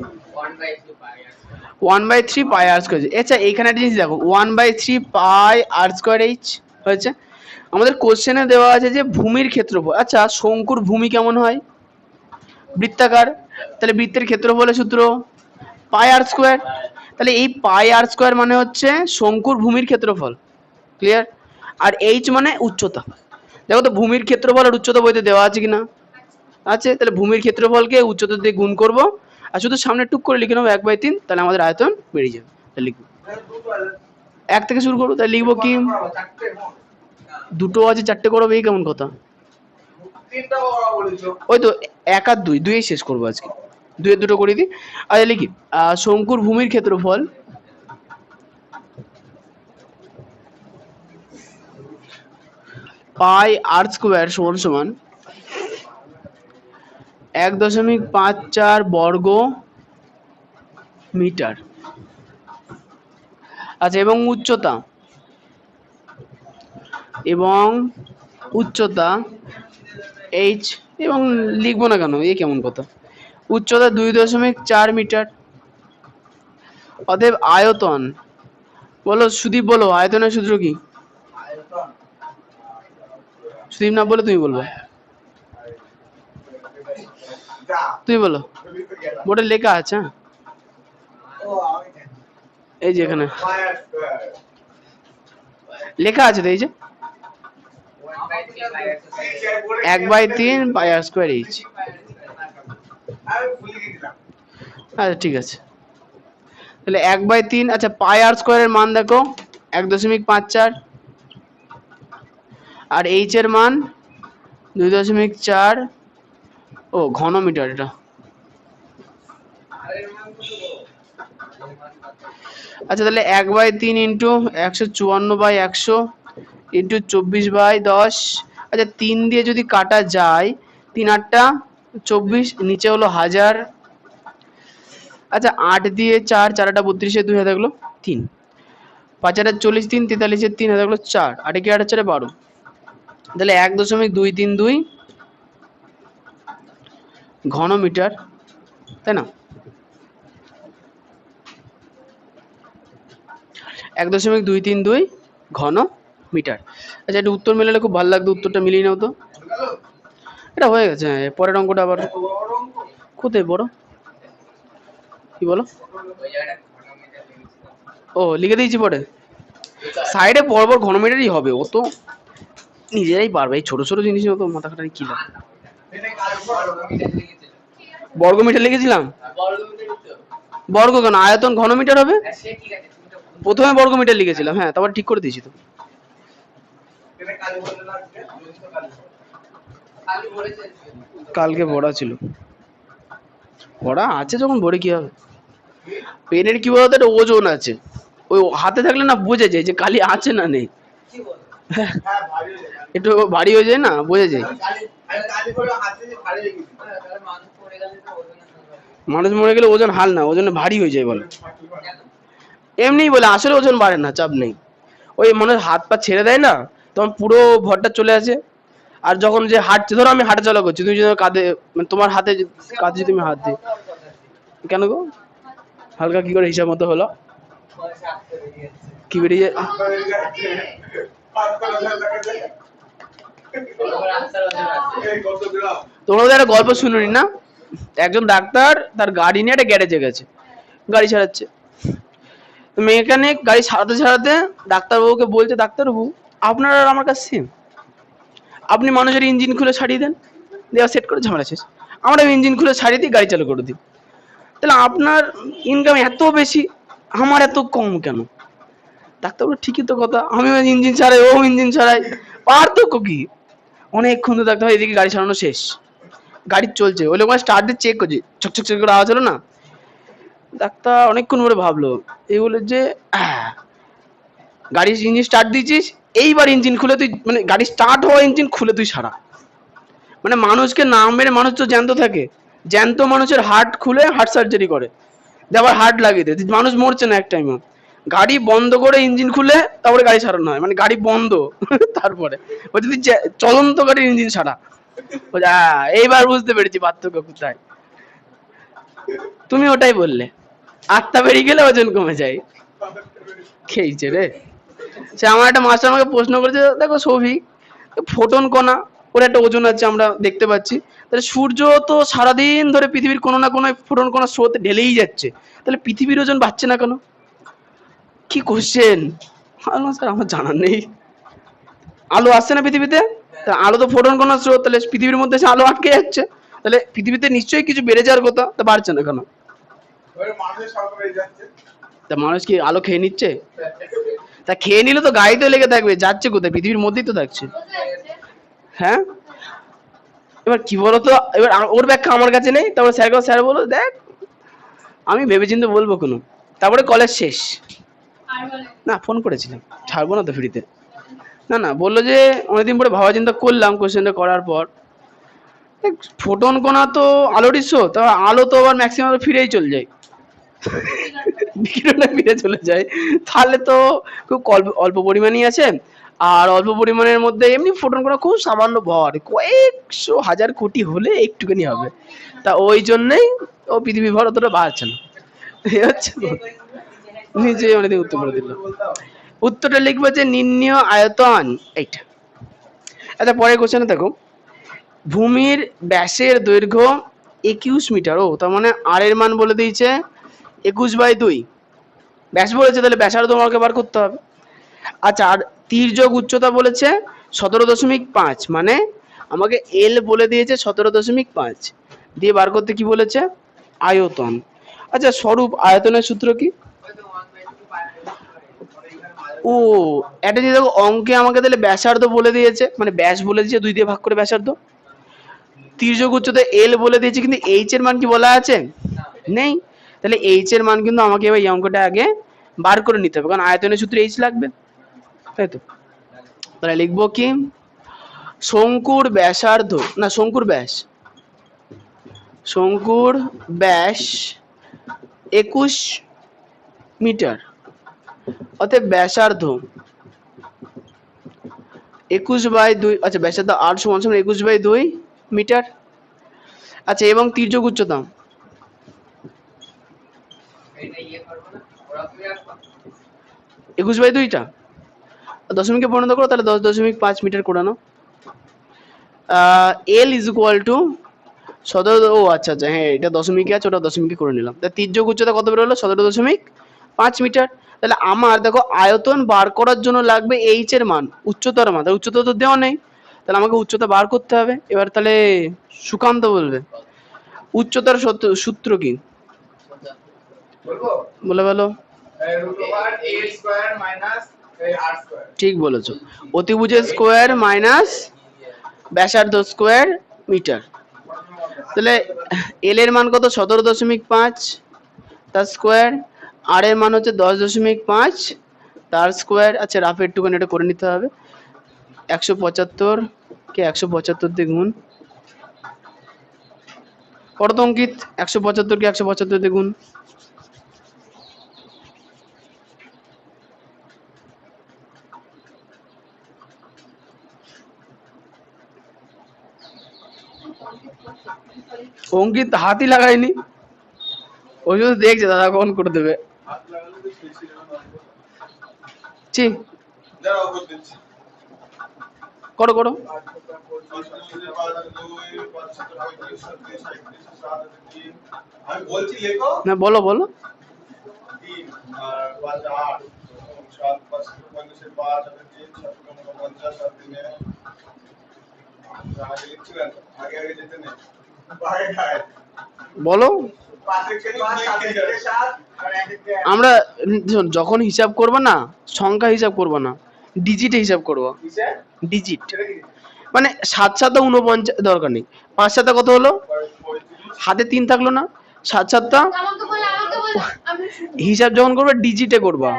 1/3 পাই আর স্কোয়ার। আচ্ছা এইখানে একটা জিনিস দেখো, 1/3 পাই আর স্কোয়ার এইচ হয়েছে। আমাদের কোশ্চেনে দেওয়া আছে যে ভূমির ক্ষেত্রফল। আচ্ছা শঙ্কুর ভূমি কেমন হয়? বৃত্তাকার, তাহলে বৃত্তের ক্ষেত্রফলের সূত্র পাই আর স্কোয়ার। তাহলে এই পাই আর স্কোয়ার মানে হচ্ছে শঙ্কুর ভূমির ক্ষেত্রফল, ক্লিয়ার? আর এইচ মানে উচ্চতা। দেখো তো ভূমির ক্ষেত্রফল আর উচ্চতা বইতে দেওয়া আছে কিনা? আছে। তাহলে ভূমির ক্ষেত্রফলকে উচ্চতা দিয়ে গুণ করব, আর শুধু সামনে টুক করে লিখে নেবো 1/3, তাহলে আমাদের আয়তন বেরিয়ে যাবে। তাহলে লিখবো 1 থেকে শুরু করবো, তাহলে লিখবো কি, দুটো আছে 4টে করবো, এই কেমন কথা? ওই তো 1 আর 2, 2 শেষ করবো আজকে, 2 এর দুটো করে দিই। আচ্ছা লিখি, শঙ্কুর ভূমির ক্ষেত্রফল পাই আর স্কোয়ার সমান সমান 1.54 বর্গ মিটার। আচ্ছা এবং উচ্চতা, এইচ, এবং লিখবো না কেন, এ কেমন কথা, উচ্চতা 2.4 মিটার। অতএব আয়তন, বলো সুদীপ বলো আয়তনের সূত্র কি? সুদীপ না বলে তুমি বলবো, তুমি বলো, বোর্ডে লেখা আছে। হ্যাঁ এই যে এখানে লেখা আছে তো, এই যে 1/3 পাই আর স্কোয়ার এইচ। আচ্ছা ঠিক আছে, তাহলে 1/3। আচ্ছা পাই আর স্কোয়ারের মান দেখো 1.54, আর এইচ এর মান 2.4। ও ঘন মিটার এটা। আচ্ছা তাহলে 1/3 ইন্টু 154/100 ইন্টু 24/10। আচ্ছা 3 দিয়ে যদি কাটা যায়, 3 8টা 24, নিচে হলো 1000। আচ্ছা 8 দিয়ে 4, 4 8 32, 2 হাতে গেলো 3, 5 8 40, 3 43, 3 হাতে গেলো 4, 8 কি 8 4 12। তাহলে 1.232 ঘন মিটার, তাই না? 1.232 ঘন মিটার। আচ্ছা এটা উত্তর মেলালে খুব ভালো লাগতো, উত্তরটা মিলিয়ে নাও তো। এটা হয়ে গেছে। হ্যাঁ পরের অঙ্কটা আবার কোথায় বড়, কি বলো? ও লিখে দিয়েছি পরে, সাইডে পরপর ঘনমিটারই হবে, ও তো নিজেরাই পারবে, এই ছোট ছোট জিনিস তো মাথা খাটাই কি লাভ। বর্গমিটার লিখেছিলাম, বর্গ কেন, আয়তন ঘনমিটার হবে। প্রথমে বর্গমিটার লিখেছিলাম, হ্যাঁ তারপর ঠিক করে দিয়েছি তো। কালকে ভরা ছিল, ভরা আছে যখন ভরে কি হবে। পেনের কি বলতো, একটা ওজন আছে, ওই হাতে থাকলে না বোঝা যায় যে কালি আছে না নেই, একটু ভারী হয়ে যায় না, বোঝা যায়। মানুষ মরে গেলে ওজন হাল না, ওজন ভারী হয়ে যায় বলে। এমনিই বলে, আসলে ওজন বাড়ে না, চাপ নেই। ওই মানুষ হাত পা ছেড়ে দেয় না, তখন পুরো ভরটা চলে আসে। আর যখন যে হাঁটছে, ধরো আমি হাঁটা চলা করছি, তুমি যদি কাঁধে, মানে তোমার হাতে কাঁধে যদি তুমি হাত দিই, কেন গো হালকা কি করে হিসাব মতো হলো? কি বেরিয়ে তোমাদের একটা গল্প শুনুনি না? একজন ডাক্তার তার গাড়ি নিয়ে একটা গ্যারেজে গেছে, গাড়ি সারাচ্ছে। মেকানিক গাড়ি সারাতে সারাতে ডাক্তারবাবুকে বলছে, ডাক্তারবাবু আপনার আর আমার কাছে সেম, আপনি মানুষের ইঞ্জিন খুলে ছাড়িয়ে দেন, দেওয়া সেট করে ঝামেলা শেষ। আমরা ইঞ্জিন খুলে ছাড়িয়ে দিই, গাড়ি চালু করে দিই। তাহলে আপনার ইনকাম এত বেশি, আমার এত কম কেন? ডাক্তার বলে, ঠিকই তো কথা, আমিও ইঞ্জিন ছাড়াই, ও ইঞ্জিন ছাড়াই, পার্থক্য কি? অনেকক্ষণ তো ডাক্তার এদিকে গাড়ি চালানো শেষ, গাড়ি চলছে, ওই লোক স্টার্ট দিয়ে চেক করছে, ছক ছক করে আওয়াজ হলো না। ডাক্তার অনেকক্ষণ পরে ভাবলো, এই বলে যে গাড়ির ইঞ্জিন স্টার্ট দিয়েছিস, এইবার ইঞ্জিন খুলে তুই, মানে গাড়ি স্টার্ট হওয়া ইঞ্জিন খুলে তুই সারা। মানে মানুষকে নাম মেরে, মানুষ তো জ্যান্ত থাকে, জ্যান্ত মানুষের হার্ট খুলে হার্ট সার্জারি করে, দিয়ে আবার হার্ট লাগিয়ে দেয়, মানুষ মরছে না এক টাইমে। গাড়ি বন্ধ করে ইঞ্জিন খুলে তারপরে গাড়ি সারানো হয়, মানে গাড়ি বন্ধ তারপরে ও যদি চলন্ত গাড়ির ইঞ্জিন সারা। এইবার বুঝতে পেরেছি পার্থক্য কোথায়। তুমি ওটাই বললে, আত্মা বেরিয়ে গেলে ওজন কমে যায়। খেয়েছে রে। সে আমার একটা মাস্টার আমাকে প্রশ্ন করেছে, দেখো সৌভিক, ফোটন কণা ওর একটা ওজন আছে আমরা দেখতে পাচ্ছি, তাহলে সূর্য তো সারাদিন ধরে পৃথিবীর কোনো না কোনো ফোটন কণা স্রোতে ঢেলেই যাচ্ছে, তাহলে পৃথিবীর ওজন বাড়ছে না কেন? কি কোশ্চেন! স্যার আমার জানা নেই। আলো আসছে না পৃথিবীতে, তা আলো তো ফোটন কণা স্রোত, তাহলে পৃথিবীর মধ্যে সে আলো আটকে যাচ্ছে, তাহলে পৃথিবীতে নিশ্চয়ই কিছু বেড়ে যাওয়ার কথা, তা বাড়ছে না কেন? তা মানুষ কি আলো খেয়ে নিচ্ছে? তা খেয়ে নিলে তো গাড়িতে লেগে থাকবে, যাচ্ছে কোথায়? পৃথিবীর মধ্যেই তো থাকছে। হ্যাঁ, এবার কি বলতো, এবার ওর ব্যাখ্যা আমার কাছে নেই, তারপর স্যার বলো, দেখ আমি ভেবেচিন্তে বলবো কোনো। তারপরে কলেজ শেষ, না ফোন করেছিলাম, ছাড়বো না তো ফ্রিতে। না না, বললো যে অনেকদিন পরে ভাবা চিন্তা করলাম, কোশ্চেনটা করার পর ফোটন কণা তো আলোরই স্রোত, তা আলো তো আবার ম্যাক্সিমাম ফিরেই চলে যায়, বিকিরণে ফিরে চলে যায়, তাহলে তো খুব অল্প পরিমাণই আছে। আর অল্প পরিমাণের মধ্যে এমনি ফোটন কণা খুব সামান্য ভর, কয়েকশো হাজার কোটি হলে একটুখানি হবে, তা ওই জন্যই ও পৃথিবী ভর অতটা বাড়ছে না। এই হচ্ছে নিজে অনেকদিন উত্তর করে দিল। উত্তরটা লিখবো যে নির্ণীয় আয়তন এইটা। আচ্ছা পরের কোশ্চেনে দেখো, ভূমির ব্যাসের দৈর্ঘ্য 21 মিটার, ও তার মানে আর এর মান বলে দিয়েছে 21/2, ব্যাস বলেছে, তাহলে ব্যাসার্ধ আমাকে বার করতে হবে। আচ্ছা, আর তির্যক উচ্চতা বলেছে 17.5, মানে আমাকে এল বলে দিয়েছে 17.5, দিয়ে বার করতে কি বলেছে? আয়তন। আচ্ছা স্বরূপ আয়তনের সূত্র কি? ও, এটা দিয়ে দেখো অঙ্কে আমাকে তাহলে ব্যাসার্ধ বলে দিয়েছে, মানে ব্যাস বলে দিয়েছে 2 দিয়ে ভাগ করে ব্যাসার্ধ, তির্যক উচ্চতা এল বলে দিয়েছে, কিন্তু এইচ এর মান কি বলা আছে? নেই। তাহলে এইচ এর মান কিন্তু আমাকে এবার এই অঙ্কটা আগে বার করে নিতে হবে, কারণ আয়তনের সূত্রে এইচ লাগবে, তাই তো। তাহলে লিখবো কি, শঙ্কুর ব্যাসার্ধ, না শঙ্কুর ব্যাস, শঙ্কুর ব্যাস 21 মিটার, অতএব ব্যাসার্ধ 21/2, আচ্ছা ব্যাসার্ধ আর সমান 21/2 মিটার। আচ্ছা এবং তির্যক উচ্চতা 21/2টা দশমিকে পরিণত করো, তাহলে 10.5 মিটার করে নাও। এল ইজ ইকুয়াল টু ও আচ্ছা আচ্ছা, হ্যাঁ এটা দশমিকে আছে, ওটা দশমিকে করে নিলাম। তা তির্যক উচ্চতা কত বের হলো? 17.5 মিটার। তাহলে আমার দেখো আয়তন বার করার জন্য লাগবে এইচ এর মান, উচ্চতার মান, উচ্চতা তো দেওয়া নেই, তাহলে আমাকে উচ্চতা বার করতে হবে। এবার তাহলে সুকান্ত বলবে উচ্চতার সূত্র কি, বলে বলো। ঠিক বলেছো, অতিভুজের স্কোয়ার মাইনাস ব্যাসার্ধ স্কোয়ার মিটার। তাহলে এল এর মান কত? 17.5 তার স্কোয়ার, আর এর মান হচ্ছে 10.5 তার স্কোয়ার। আচ্ছা রাফে একটুখানি এটা করে নিতে হবে, 175 কে 175 দিয়ে গুণ, করো তো অঙ্কিত, 175 কে 175 দিয়ে গুণ। অঙ্কিত হাতই লাগায়নি, ওই শুধু দেখছে দাদা কখন করে দেবে। ছি, করো করো। না বলো বলো। বলো। আমরা যখন হিসাব করবো না, সংখ্যা হিসাব করবো না, ডিজিটে হিসাব করবো। ডিজিট মানে 7 7 49, দরকার নেই। 5 7 কত হলো, হাতে 3 থাকলো না, 7 7 হিসাব যখন করবে ডিজিটে করবা,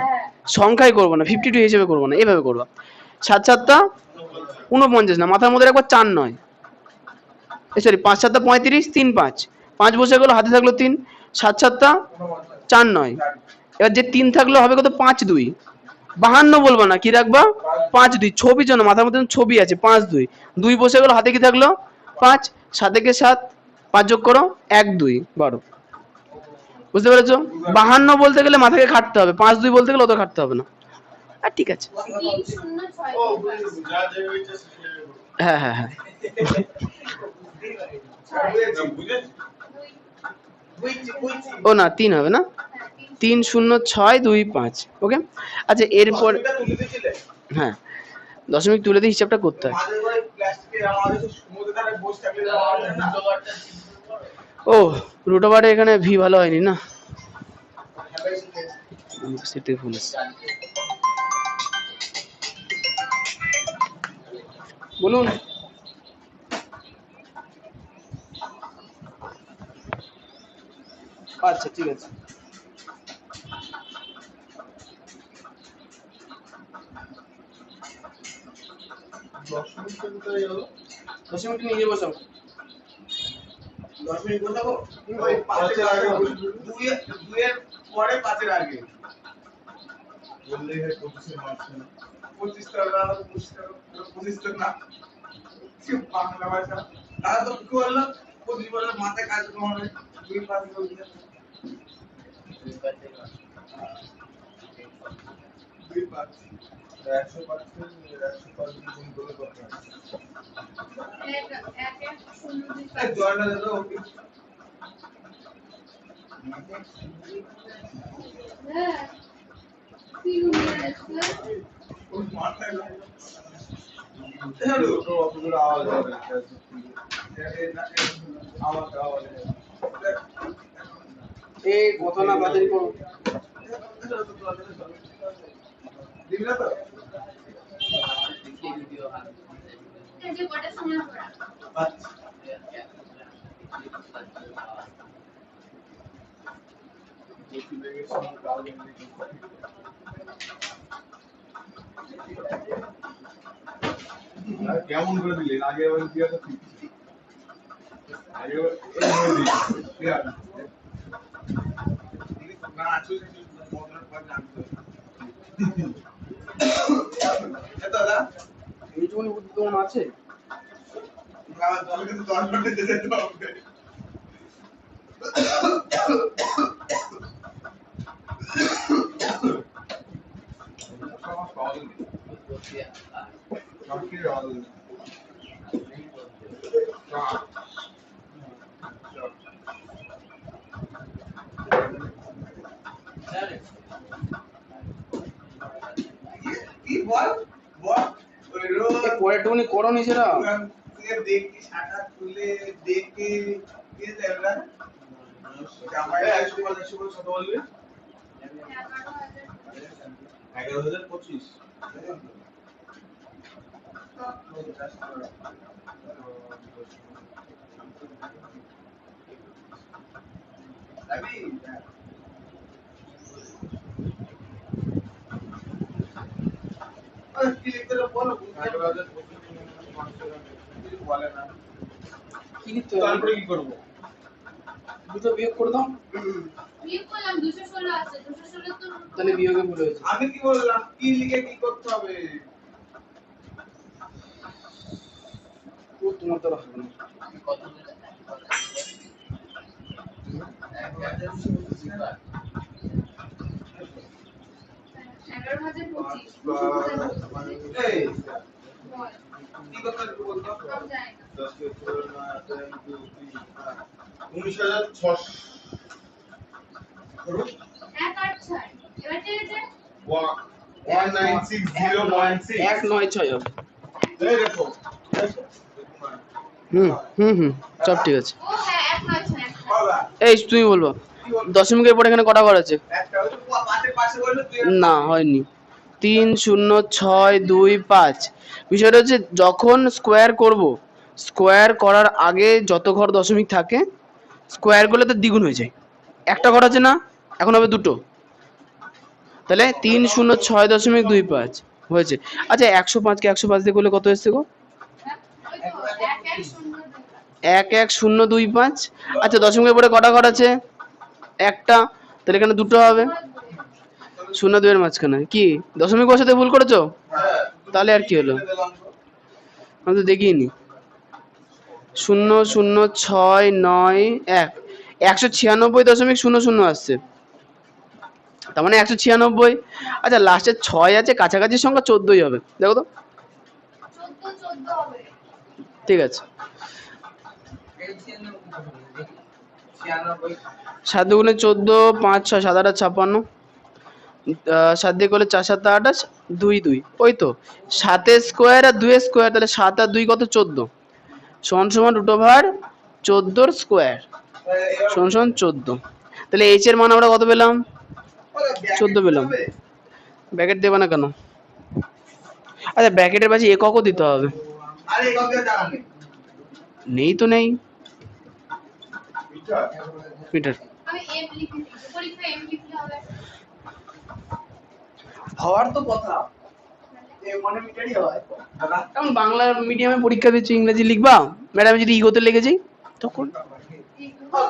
সংখ্যায় করবো না, 52 হিসেবে করবো না, এভাবে করবা। 7 7 49 না, মাথার মধ্যে একবার 4 নয়, সরি 5 7 35, 3 5, 5 বসে গেল, হাতে থাকলো 3, 7 7 4 9। এবার যে 3 থাকলো হবে কত, 5 2, 52 বলবো না, কি রাখবা, 5 2, ছবি জন্য মাথার মধ্যে ছবি আছে, 5 2, 2 বসে গেল, হাতে কি থাকলো 5, 7 থেকে 7, 5 যোগ করো 1 2 12। বুঝতে পেরেছো? 52 বলতে গেলে মাথাকে খাটতে হবে, 5 2 বলতে গেলে অত খাটতে হবে না। আর ঠিক আছে, হ্যাঁ হ্যাঁ হ্যাঁ, ও না 3 হবে না, 3 0 6 2 5। ওকে, আচ্ছা এরপর হ্যাঁ দশমিক তুলে দিয়ে হিসাবটা করতে হয়। ও রুটোবারে এখানে ভি ভালো হয়নি না, সেটাই ভুল আছে। বলুন। আচ্ছা ঠিক আছে, দশমিক নিজে বসাও। দশমিক বসাবো, ওই 5 এর আগে 2 এর পরে 5 এর আগে বললে 25 এর মাঝখানে 25 টাকা 25 টাকা না, কি বাংলা ভাষা তারা তো কি বললো, 25 বলে মাথায় কাজ হবে 2 5 বলতে 2 5 105 গুণ করলে কত হয়? এক জয়না দাদা ওকে হ্যাঁ কি ওর মাথায় হ্যালো তো অতদূর আওয়াজ হবে, আওয়াজ এই কথা না বাতিল করো, দিবি না তো এই যে কটা সময় পড়া আচ্ছা কেমন করে দিলেন আগে আবার দিয়াটা ঠিক আগে এইভাবে দিলেন না আসলে মনের পর জানতে দাদা এইটুকুনি বুদ্ধি তোমার আছে? আমার দলে কিন্তু 10 মিনিট যেতে হবে কি বল বল ওই রোজ পরেরটুকুনি করো নিজেরা। দেখি শাখা তুলে দেখে কে দেবরা জামাইটা 150 কত বলবে 11,025 কি লিখতে বলো 11,025 বলে না কি লিখতে তারপরে কি করব দুটো বিয়োগ করে দাও, বিয়োগ করলাম 216 আছে 216 তো তাহলে বিয়োগে ভুল হয়েছে। আমি কি বললাম কি লিখে কি করতে হবে? তোমার দ্বারা হবে না। এগারো হাজার 25 এই বল কি করতে হবে বলতো? আমি জানি না 10 কে 4 না 19,600 করুন। এক আট ছয় এবার টেনে দে 1960.6 196 হবে। এই দেখো সব ঠিক আছে। ও হ্যাঁ এক নয় ছয় এক নয়। বাবা এই তুমি বলবো দশমিকের পরে এখানে কটা ঘর আছে? একটা ওই তো পাশের পাশে বললো তুই না হয়নি। 3 0 6 2 5। বিষয়টা হচ্ছে যখন স্কোয়ার করব, স্কোয়ার করার আগে যত ঘর দশমিক থাকে স্কোয়ার করলে তো দ্বিগুণ হয়ে যায়। একটা ঘর আছে না, এখন হবে দুটো, তাহলে 3 0 6.25 হয়েছে। আচ্ছা 105 কে 105 দিয়ে করলে কত এসছে গো? ওই তো এক এক শূন্য দুই। 11025। আচ্ছা দশমিকের পরে কটা ঘর আছে? একটা, তাহলে এখানে দুটো হবে। 0 2 এর মাঝখানে কি দশমিক বসাতে ভুল করেছো? হ্যাঁ তাহলে আর কি হলো? আমি তো দেখিনি। 0 0 6 9 1 196.00 আসছে, তার মানে 196। আচ্ছা লাস্টে 6 আছে, কাছাকাছি সংখ্যা 14ই হবে, দেখো তো। 14 হবে ঠিক আছে। 7 দুগুণে 14, 5 6 7 8 56। 7 দিয়ে করলে 4 7 28, 2 2, ওই তো 7 স্কোয়ার আর 2 স্কোয়ার, তাহলে 7 আর 2 কত? 14 সমান সমান √14 স্কোয়ার সমান সমান 14। তাহলে এইচ এর মান আমরা কত পেলাম? 14 পেলাম। ব্র্যাকেট দেবে না কেন? আচ্ছা ব্র্যাকেটের পাশে এককও দিতে হবে। আরে কাউকে জানা নেই নেই তো নেই, মিটার মিটার আমি এম লিখে দিই পরীক্ষায় এম লিখলে হবে হওয়ার তো কথা। এ মানে মিটারই হয় দাদা এখন বাংলা মিডিয়ামে পরীক্ষা দিচ্ছি, ইংরেজি লিখবা, ম্যাডাম যদি ইগোতে লেগে যাই তখন।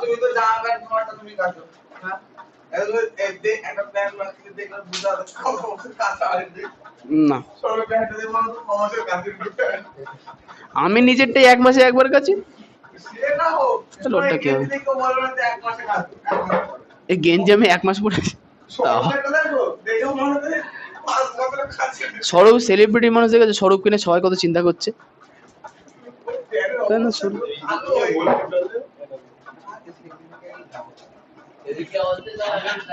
তুমি তো জানা ব্যাগ তোমারটা তুমি কাটো হ্যাঁ একটা প্ল্যান বানিয়ে দেখলাম বুঝা যাচ্ছে কাটা আর না, সরো প্ল্যানটা দিয়ে মানুষ আমাদের কাছে ঢুকে আমি নিজেরটাই 1 মাসে একবার কাছি। সে না হোক তাহলে ওটা কি হবে? দেখো বলবো না এক মাসে কাজ এই গেঞ্জি আমি 1 মাস পরে সরোটা দেখো দেখো মনে হচ্ছে 5 বছর কাছে সৌরভ সেলিব্রিটি মানুষ দেখেছে, সৌরভ কিনে সবাই কত চিন্তা করছে, তাই না? সৌরভ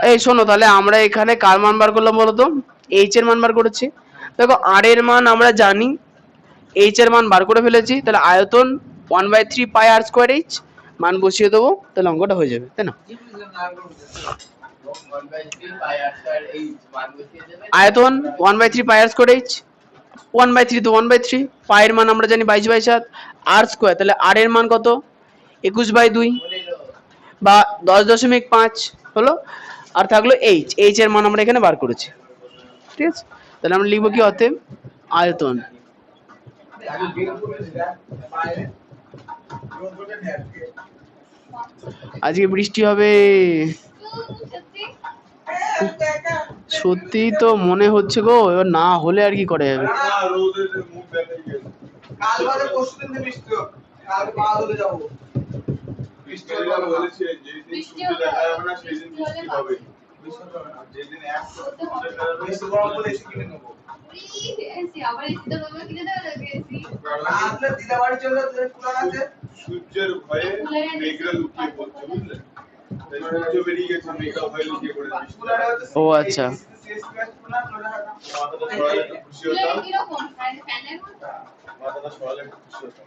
এই শোনো, তাহলে আমরা এখানে কার মান বার করলাম বলো তো? এইচ এর মান বার করেছি। দেখো আর এর মান আমরা জানি, এইচ এর মান বার করে ফেলেছি, তাহলে আয়তন 1/3 পাই আর স্কোয়ার এইচ, মান বসিয়ে দেবো, তাহলে অঙ্কটা হয়ে যাবে, তাই না? আয়তন 1/3 পাই আর স্কোয়ার এইচ, 1/3 তো 1/3, পায়ের মান আমরা জানি 22/7, আর স্কোয়ার, তাহলে আর এর মান কত? 21/2 বা 10.5 হলো। আর থাকলো এইচ, এইচ এর মান আমরা এখানে বার করেছি, ঠিক আছে? তাহলে আমরা লিখবো কি অতএব আয়তন। আজকে বৃষ্টি হবে সত্যি তো মনে হচ্ছে গো, এবার না হলে আর কি করা যাবে। কাল বাদে পরশুদিন থেকে বৃষ্টি হোক কাল বাদে যাবো বৃষ্টি বলেছে যেদিন সূর্য দেখা যাবে না সেদিন বৃষ্টি হবে যেদিন এক বৃষ্টি বড় বলে এসে কিনে নেবো এসি আবার এসি তো বাবা কিনে দেওয়া যাবে এসি আসলে দিদা বাড়ি চলে যাবে কুলার আছে সূর্যের ভয়ে মেঘরা লুকিয়ে পড়ছে বুঝলে সূর্য বেরিয়ে গেছে মেঘরা ভয়ে লুকিয়ে পড়েছে ও আচ্ছা, মাথাটা সরালে একটু খুশি হতাম কিরকম ফ্যানের মতো মাথাটা সরালে একটু খুশি হতাম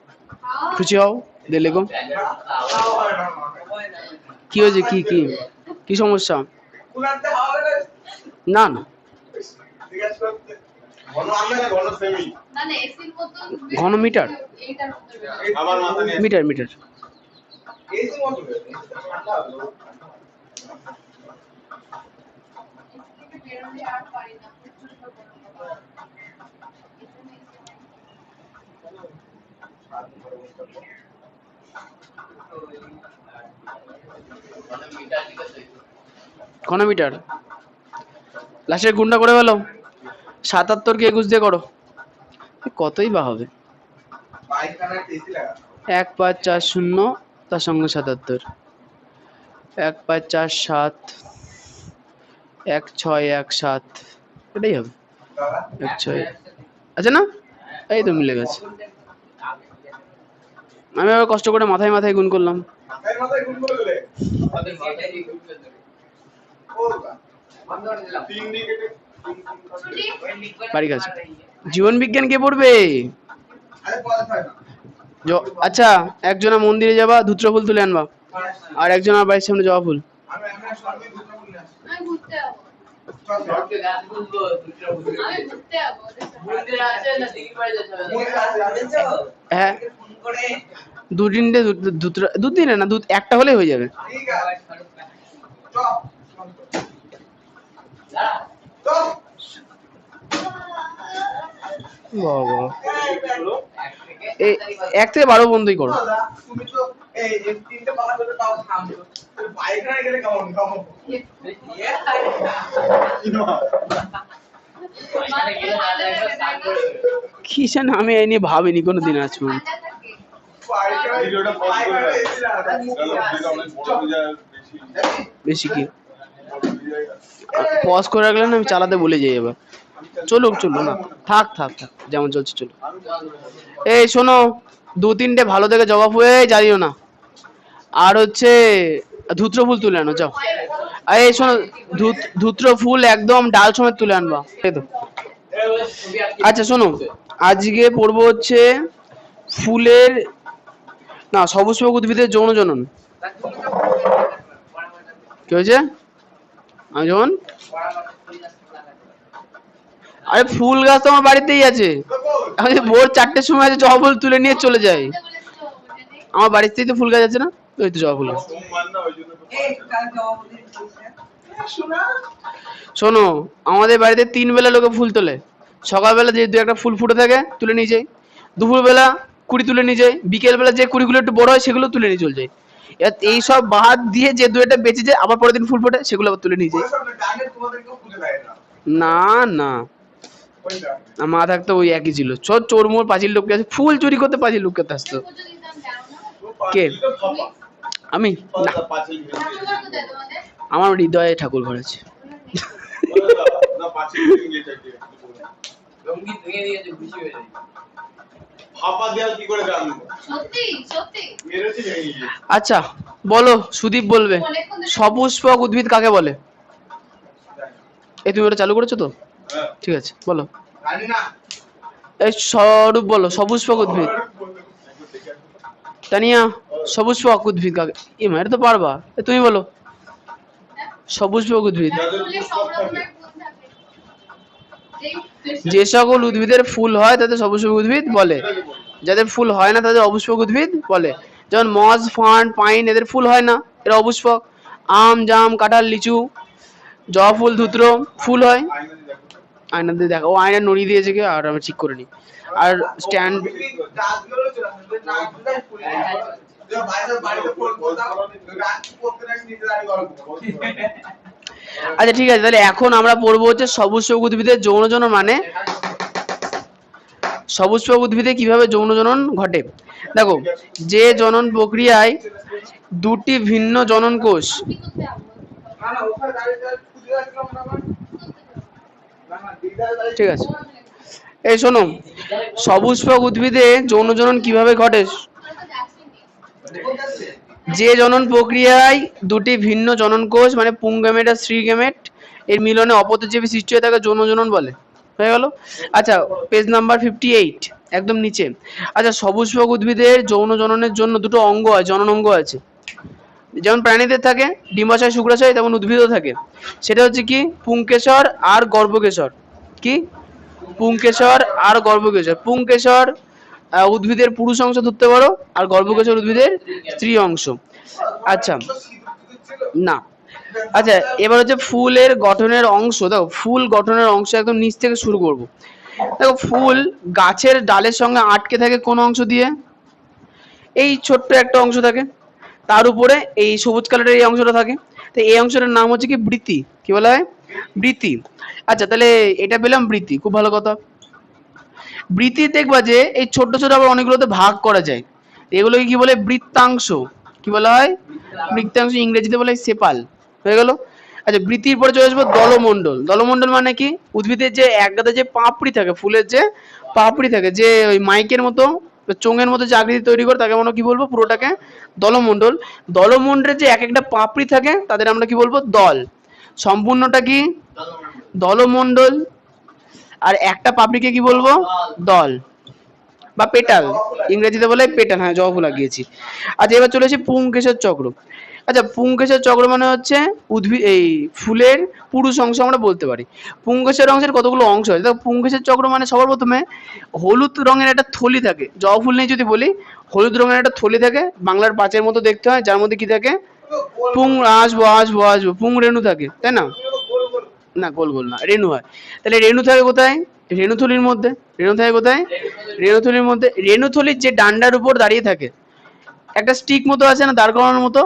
খুশি হও দিলে গো। কি হয়েছে? কি কি কি সমস্যা? কুলারতে হাওয়া লাগে না না, জিজ্ঞাসা করতে ঘন আনলে না ঘন সেমি না না এসির মতো ঘন মিটার, এইটার মতো আমার মাথা নিয়ে মিটার মিটার। এসি মতো ঠান্ডা হলো থেকে বেরোলে আর পারি না প্রচন্ড গরম ঘনমিটার। লাস্টের গুণটা করে ফেলো, 77 কে 21 দিয়ে করো, কতই বা হবে। বাইক কানার এসি লাগা 1540 তার সঙ্গে 77, 1547, 1617, এটাই হবে দাদা 16। আচ্ছা না, এই তো মিলে গেছে। আমি আবার কষ্ট করে মাথায় মাথায় গুণ করলাম। মাথায় মাথায় গুণ করে দিলে ওরকা 3 দিয়ে কেটে বাড়ি কাছে জীবন বিজ্ঞান কে পড়বে? আরে পড়া হয় না আচ্ছা, একজনা মন্দিরে যাবা, ধুত্র ফুল তুলে আনবা, আর একজনের বাড়ির সামনে জবা ফুল। আমি সবই দুটো বলে আসি আমি ঘুরতে যাবো। চল আমি ঘুরতে যাবো ওদের সাথে। হ্যাঁ, দু তিনটে না, একটা হলেই হয়ে যাবে। ঠিক আছে চল চল বাবা, এই 1 থেকে 12 পর্যন্তই করো। দাদা তুমি তো এই তিনটে পালা করে তাও থামছো বাইক না গেলে কেমন কেমন কি জানি, আমি এই নিয়ে ভাবিনি কোনোদিন আজ পর্যন্ত। ঠান্ডা থাকে। ভিডিওটা পজ করে এসি লাগা বেশি কি পজ করে রাখলে না, আমি চালাতে ভুলে যাই এবার। চলুক না, থাক যেমন চলছে চলুক। এই শোনো, 2-3টে ভালো দেখে জবা ফুল জ্বালিও না, আর হচ্ছে ধুত্র ফুল তুলে আনো যাও। আর এই শোনো, ধুত্র ফুল একদম ডাল সমেত তুলে আনবা, এই তো। আচ্ছা শোনো, আজকে পড়বো হচ্ছে ফুলের না সপুষ্পক উদ্ভিদের যৌন জনন। কি হয়েছে? আমি যেমন, আরে ফুল গাছ তো আমার বাড়িতেই আছে, আমি ভোর 4টের সময় আছে জবা ফুল তুলে নিয়ে চলে যাই। ঘুরতে বলেছিল ওখানে। আমার বাড়িতেই তো ফুল গাছ আছে না, ওই তো জবা ফুল গাছ। শোনো, আমাদের বাড়িতে 3 বেলা লোকে ফুল তোলে। সকালবেলা যে 2-1টা ফুল ফুটে থাকে তুলে নিয়ে যাই, দুপুরবেলা কুড়ি তুলে নিয়ে যাই, বিকেলবেলা যে কুড়িগুলো একটু বড় হয় সেগুলো তুলে নিয়ে চলে যাই। এই সব বাদ দিয়ে যে 2-1টা বেঁচে যায়, আবার পরের দিন ফুল ফোটে, সেগুলো আবার তুলে নিয়ে যাই। না না, মা থাকতো ওই একই ছিল, চোর মোর পাঁচিল লোককে আছে, ফুল চুরি করতে পাঁচিল লোককে আসতো। পুজো দিতাম জানো না? কে? আমি না, ঠাকুর ঘর কোথায় তোমাদের? আমার হৃদয়ে ঠাকুর ঘর আছে। সত্যি সত্যি আচ্ছা বলো, সুদীপ বলবে, সপুষ্পক উদ্ভিদ কাকে বলে? এই তুমি ওটা চালু করেছো তো? ঠিক আছে, বলো। এই স্বরূপ বলো, সপুষ্পক উদ্ভিদ। তানিয়া, সপুষ্পক উদ্ভিদ কাকে? এটা তো পারবা, তুমি বলো। সপুষ্পক উদ্ভিদ ফুলে সব রকমের ফুল থাকে। যে সকল উদ্ভিদের ফুল হয় তাদের সপুষ্পক উদ্ভিদ বলে, যাদের ফুল হয় না তাদের অপুষ্পক উদ্ভিদ বলে। যেমন মজ, ফার্ন, পাইন, এদের ফুল হয় না, এরা অপুষ্পক। আম, জাম, কাঁঠাল, লিচু, জবা ফুল, ধুত্র ফুল হয়। আয়না দিয়ে দেখো, ও আয়না নড়িয়ে দিয়েছে কে, আর আমি ঠিক করে নিই। আর স্ট্যান্ড, আচ্ছা ঠিক আছে, তাহলে এখন আমরা পড়বো হচ্ছে সপুষ্পক উদ্ভিদের যৌন জনন, মানে সপুষ্পক উদ্ভিদে কিভাবে যৌন জনন ঘটে। দেখো, যে জনন প্রক্রিয়ায় 2টি ভিন্ন জনন কোষ, কি করতে হবে? ঠিক আছে, এই শোনো, সপুষ্পক উদ্ভিদে যৌন জনন কিভাবে ঘটে। তোরা তো যাচ্ছিস। যে জনন প্রক্রিয়ায় 2টি ভিন্ন জনন কোষ মানে পুংগেমেট আর স্ত্রীগেমেট এর মিলনে অপত্যজীবী সৃষ্টি হয় তাকে যৌন জনন বলে। হয়ে গেল। আচ্ছা, পেজ নাম্বার 58 একদম নিচে। আচ্ছা, সপুষ্পক উদ্ভিদের যৌন জননের জন্য 2টো অঙ্গ আছে, জনন অঙ্গ আছে। যেমন প্রাণীদের থাকে ডিম্বাশয়, শুক্রাশয়, তেমন উদ্ভিদও থাকে। সেটা হচ্ছে কি, পুংকেশর আর গর্ভকেশর। কি? পুংকেশর আর গর্ভকেশর। পুংকেশর উদ্ভিদের পুরুষ অংশ ধরতে পারো, আর গর্ভকেশর উদ্ভিদের স্ত্রী অংশ। আচ্ছা না, আচ্ছা এবার হচ্ছে ফুলের গঠনের অংশ। দেখো, ফুল গঠনের অংশ একদম নিচ থেকে শুরু করব। দেখো, ফুল গাছের ডালের সঙ্গে আটকে থাকে কোন অংশ দিয়ে? এই ছোট্ট একটা অংশ থাকে, তার উপরে এই সবুজ কালারের এই অংশটা থাকে। তো এই অংশটার নাম হচ্ছে কি বৃত্তি। কি বলা হয়? বৃত্তি। আচ্ছা, তাহলে এটা পেলাম বৃত্তি, খুব ভালো কথা। বৃত্তি দেখবা যে এই ছোট ছোট আবার অনেকগুলোতে ভাগ করা যায়, এগুলোকে কি বলে? বৃত্তাংশ। কি বলা হয়? বৃত্তাংশ, ইংরেজিতে বলে সেপাল। হয়ে গেল। আচ্ছা, বৃত্তির পরে চলে আসবো দলমণ্ডল। দলমণ্ডল মানে কি? উদ্ভিদের যে একগাদা যে পাপড়ি থাকে, ফুলের যে পাপড়ি থাকে, যে ওই মাইকের মতো চোঙের মতো যে আকৃতি তৈরি করে, তাকে আমরা কি বলবো? পুরোটাকে দলমণ্ডল। দলমণ্ডলের যে এক একটা পাপড়ি থাকে তাদের আমরা কি বলবো? দল। সম্পূর্ণটা কি? দলমণ্ডল। আর একটা পাপড়িকে কি বলবো? দল বা পেটাল, ইংরেজিতে বলে পেটাল। হ্যাঁ, জবা ফুল লাগিয়েছি। আচ্ছা, এবার চলে আসি পুংকেশর চক্র। আচ্ছা, পুংকেশর চক্র মানে হচ্ছে উদ্ভিদ এই ফুলের পুরুষ অংশ আমরা বলতে পারি। পুংকেশর অংশের কতগুলো অংশ আছে? দেখো, পুংকেশর চক্র মানে সবার প্রথমে হলুদ রঙের একটা থলি থাকে। জবা ফুল নিয়ে যদি বলি, হলুদ রঙের একটা থলি থাকে, বাংলার পাঁচের মতো দেখতে হয়, যার মধ্যে কি থাকে? পুং। আসবো পুং রেণু থাকে, তাই না? না, গোল গোল না, রেণু হয়। তাহলে রেণু থাকে কোথায়? রেণুথলির মধ্যে। রেণু থাকে কোথায়? রেণুথলির মধ্যে। রেণুথলির যে ডান্ডার উপর দাঁড়িয়ে থাকে একটা স্টিক মতো আছে না, দাঁড় করানোর মতো,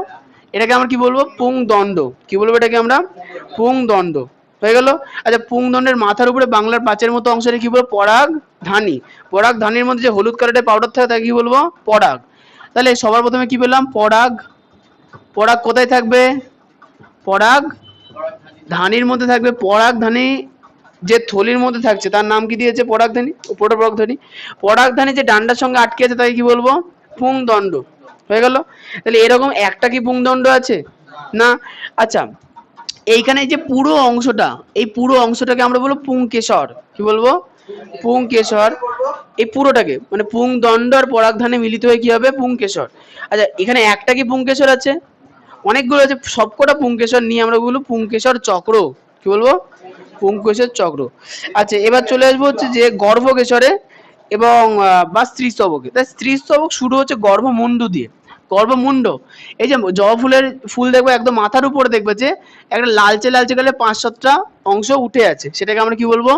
এটাকে আমরা কি বলবো? পুংদণ্ড। কি বলবো এটাকে আমরা? পুংদণ্ড। হয়ে গেল। আচ্ছা, পুংদণ্ডের মাথার উপরে বাংলার পাঁচের মতো অংশটা কি বলবো? পরাগ ধানী। পরাগ ধানীর মধ্যে যে হলুদ কালারের পাউডার থাকে তাকে কি বলবো? পরাগ। তাহলে সবার প্রথমে কি পেলাম? পরাগ। পরাগ কোথায় থাকবে? পরাগ ধানীর মধ্যে থাকবে। পরাগ ধানী যে থলির মধ্যে থাকছে তার নাম কি দিয়েছে? পরাগধানী। উপরটা পরাগধানী। পরাগধানী যে ডান্ডার সঙ্গে আটকে আছে তাকে কি বলবো? পুংদণ্ড। হয়ে গেল। তাহলে এরকম একটা কি পুংদণ্ড আছে? না। আচ্ছা, এইখানে যে পুরো অংশটা, এই পুরো অংশটাকে আমরা বলবো পুংকেশর। কি বলবো? পুংকেশর। এই পুরোটাকে মানে পুংদণ্ড আর পরাগধানী মিলিত হয়ে কি হবে? পুংকেশর। আচ্ছা, এখানে একটা কি পুংকেশর আছে? অনেকগুলো আছে, সবকটা পুংকেশর নিয়ে আমরা বলবো পুংকেশর চক্র। কি বলবো? পুংকেশর চক্র। আচ্ছা, এবার চলে আসবো হচ্ছে যে গর্ভকেশরে এবং বা স্ত্রীস্তবকে। তাই স্ত্রীস্তবক শুরু হচ্ছে গর্ভমুণ্ড দিয়ে। গর্ভমুণ্ড, এই যে জবা ফুলের ফুল দেখবে একদম মাথার উপরে দেখবে যে একটা লালচে লালচে কালার 5-7টা অংশ উঠে আছে, সেটাকে আমরা কি বলবো?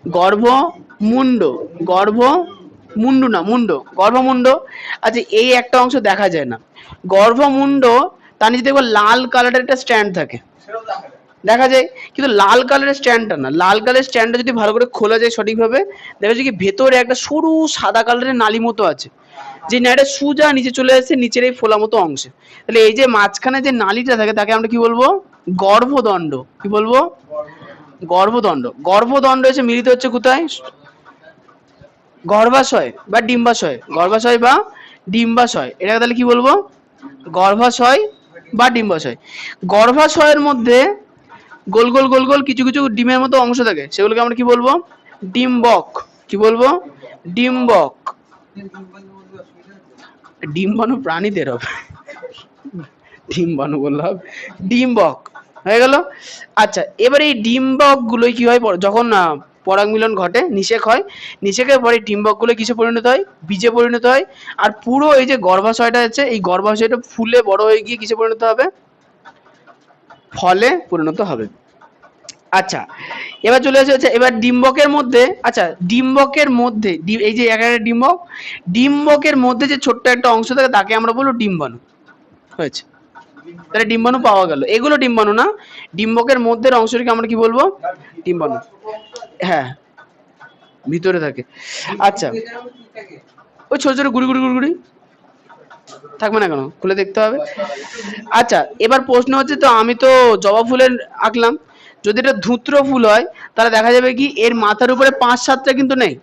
গর্ভমুণ্ড। গর্ভমুণ্ড না, মুণ্ড, গর্ভমুণ্ড। আচ্ছা, এই একটা অংশ দেখা যায় না গর্ভমুণ্ড, তার নিচে দেখবো লাল কালারের একটা স্ট্যান্ড থাকে, দেখা যায়। কিন্তু লাল কালারের স্ট্যান্ডটা না, লাল কালারের স্ট্যান্ডটা যদি ভালো করে খোলা যায় সঠিকভাবে, দেখা যায় কি ভেতরে একটা সরু সাদা কালারের নালী মতো আছে, যে নালীটা সোজা নিচে চলে আসছে নিচের এই ফোলা মতো অংশে। তাহলে এই যে মাঝখানে যে নালীটা থাকে তাকে আমরা কি বলবো? গর্ভদণ্ড। কি বলবো? গর্ভদণ্ড। গর্ভদণ্ড এসে মিলিত হচ্ছে কোথায়? গর্ভাশয় বা ডিম্বাশয়। গর্ভাশয় বা ডিম্বাশয়, এটাকে তাহলে কি বলবো? গর্ভাশয় বা ডিম্বাশয়। গর্ভাশয়ের মধ্যে গোল গোল গোল গোল কিছু কিছু ডিমের মতো অংশ থাকে, সেগুলোকে আমরা কি বলবো? ডিম্বক। কি বলবো? ডিম্বক। ডিম্বাণু প্রাণীদের হবে, ডিম্বাণু বললাম, ডিম্বক। হয়ে গেল। আচ্ছা, এবার এই ডিম্বক গুলোই কি হয়? যখন পরাগ মিলন ঘটে, নিষেক হয়, নিষেকের পরে ডিম্বক গুলো কিসে পরিণত হয়? বীজে পরিণত হয়। আর পুরো এই যে গর্ভাশয়টা আছে, এই গর্ভাশয়টা ফুলে বড় হয়ে গিয়ে কিসে পরিণত হবে? ফলে পরিণত হবে। আচ্ছা, এবার চলে এসেছে এবার ডিম্বকের মধ্যে। আচ্ছা, ডিম্বকের মধ্যে এই যে একটা ডিম্বক, ডিম্বকের মধ্যে যে ছোট্ট একটা অংশ থাকে তাকে আমরা বলবো ডিম্বাণু। হয়েছে, তাহলে ডিম্বাণু পাওয়া গেল। এগুলো ডিম্বাণু না, ডিম্বকের মধ্যের অংশটিকে আমরা কি বলবো? ডিম্বাণু। হ্যাঁ, ভিতরে থাকে। আচ্ছা, ওই ছোট ছোট গুড়ি গুড়ি গুড়ি গুড়ি থাকবে না কেন, খুলে দেখতে হবে। আচ্ছা, এবার প্রশ্ন হচ্ছে, তো আমি তো জবা ফুলের আঁকলাম, যদি এটা ধূত্র ফুল হয় তাহলে দেখা যাবে কি এর মাথার উপরে 5-7টা কিন্তু নেই,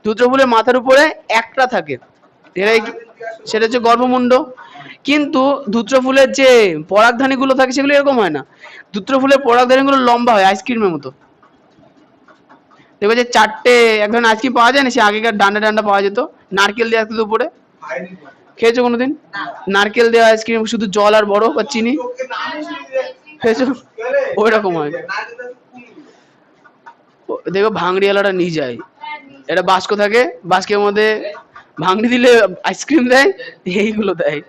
ধূত্র ফুলের মাথার উপরে একটা থাকে, সেটা হচ্ছে গর্ভমুণ্ড। কিন্তু ধূত্র ফুলের যে পরাগধানী গুলো থাকে সেগুলো এরকম হয় না, ধূত্র ফুলের পরাগধানী গুলো লম্বা হয় আইসক্রিমের মতো। দেখবে যে 4টে এক ধরনের আইসক্রিম পাওয়া যায় না, সে আগেকার ডান্ডা ডান্ডা পাওয়া যেত, নারকেল দেওয়া থাকতো উপরে। খেয়েছো কোনোদিন নারকেল দেওয়া আইসক্রিম, শুধু জল আর বরফ আর চিনি? খেয়েছো? ওই রকম হয়। দেখো ভাঙড়িওয়ালাটা নিয়ে যায়, এটা বাস্ক থাকে, বাস্কের মধ্যে ভাঙড়ি দিলে আইসক্রিম দেয়, এইগুলো দেয়।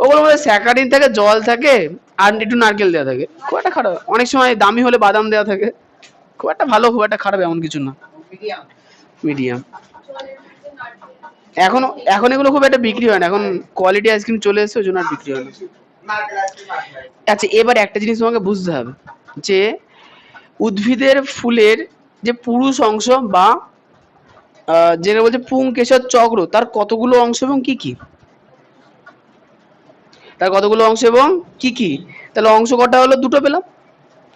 ওগুলোর মধ্যে স্যাকারিন থাকে, জল থাকে, আর একটু নারকেল দেওয়া থাকে। খুব একটা খারাপ, অনেক সময় দামি হলে বাদাম দেওয়া থাকে। খুব একটা ভালো, খুব একটা খারাপ এমন কিছু না, মিডিয়াম। এখন এখন এগুলো খুব একটা বিক্রি হয় না, এখন কোয়ালিটি আইসক্রিম চলে এসেছে ওই জন্য আর বিক্রি হয় না। নারকেল আইসক্রিম আছে। আচ্ছা এবার একটা জিনিস তোমাকে বুঝতে হবে যে উদ্ভিদের ফুলের যে পুরুষ অংশ বা যেটা বলছে পুংকেশর চক্র, তার কতগুলো অংশ এবং কি কি, তার কতগুলো অংশ এবং কি কি? তাহলে অংশ কটা হলো? দুটো পেলাম।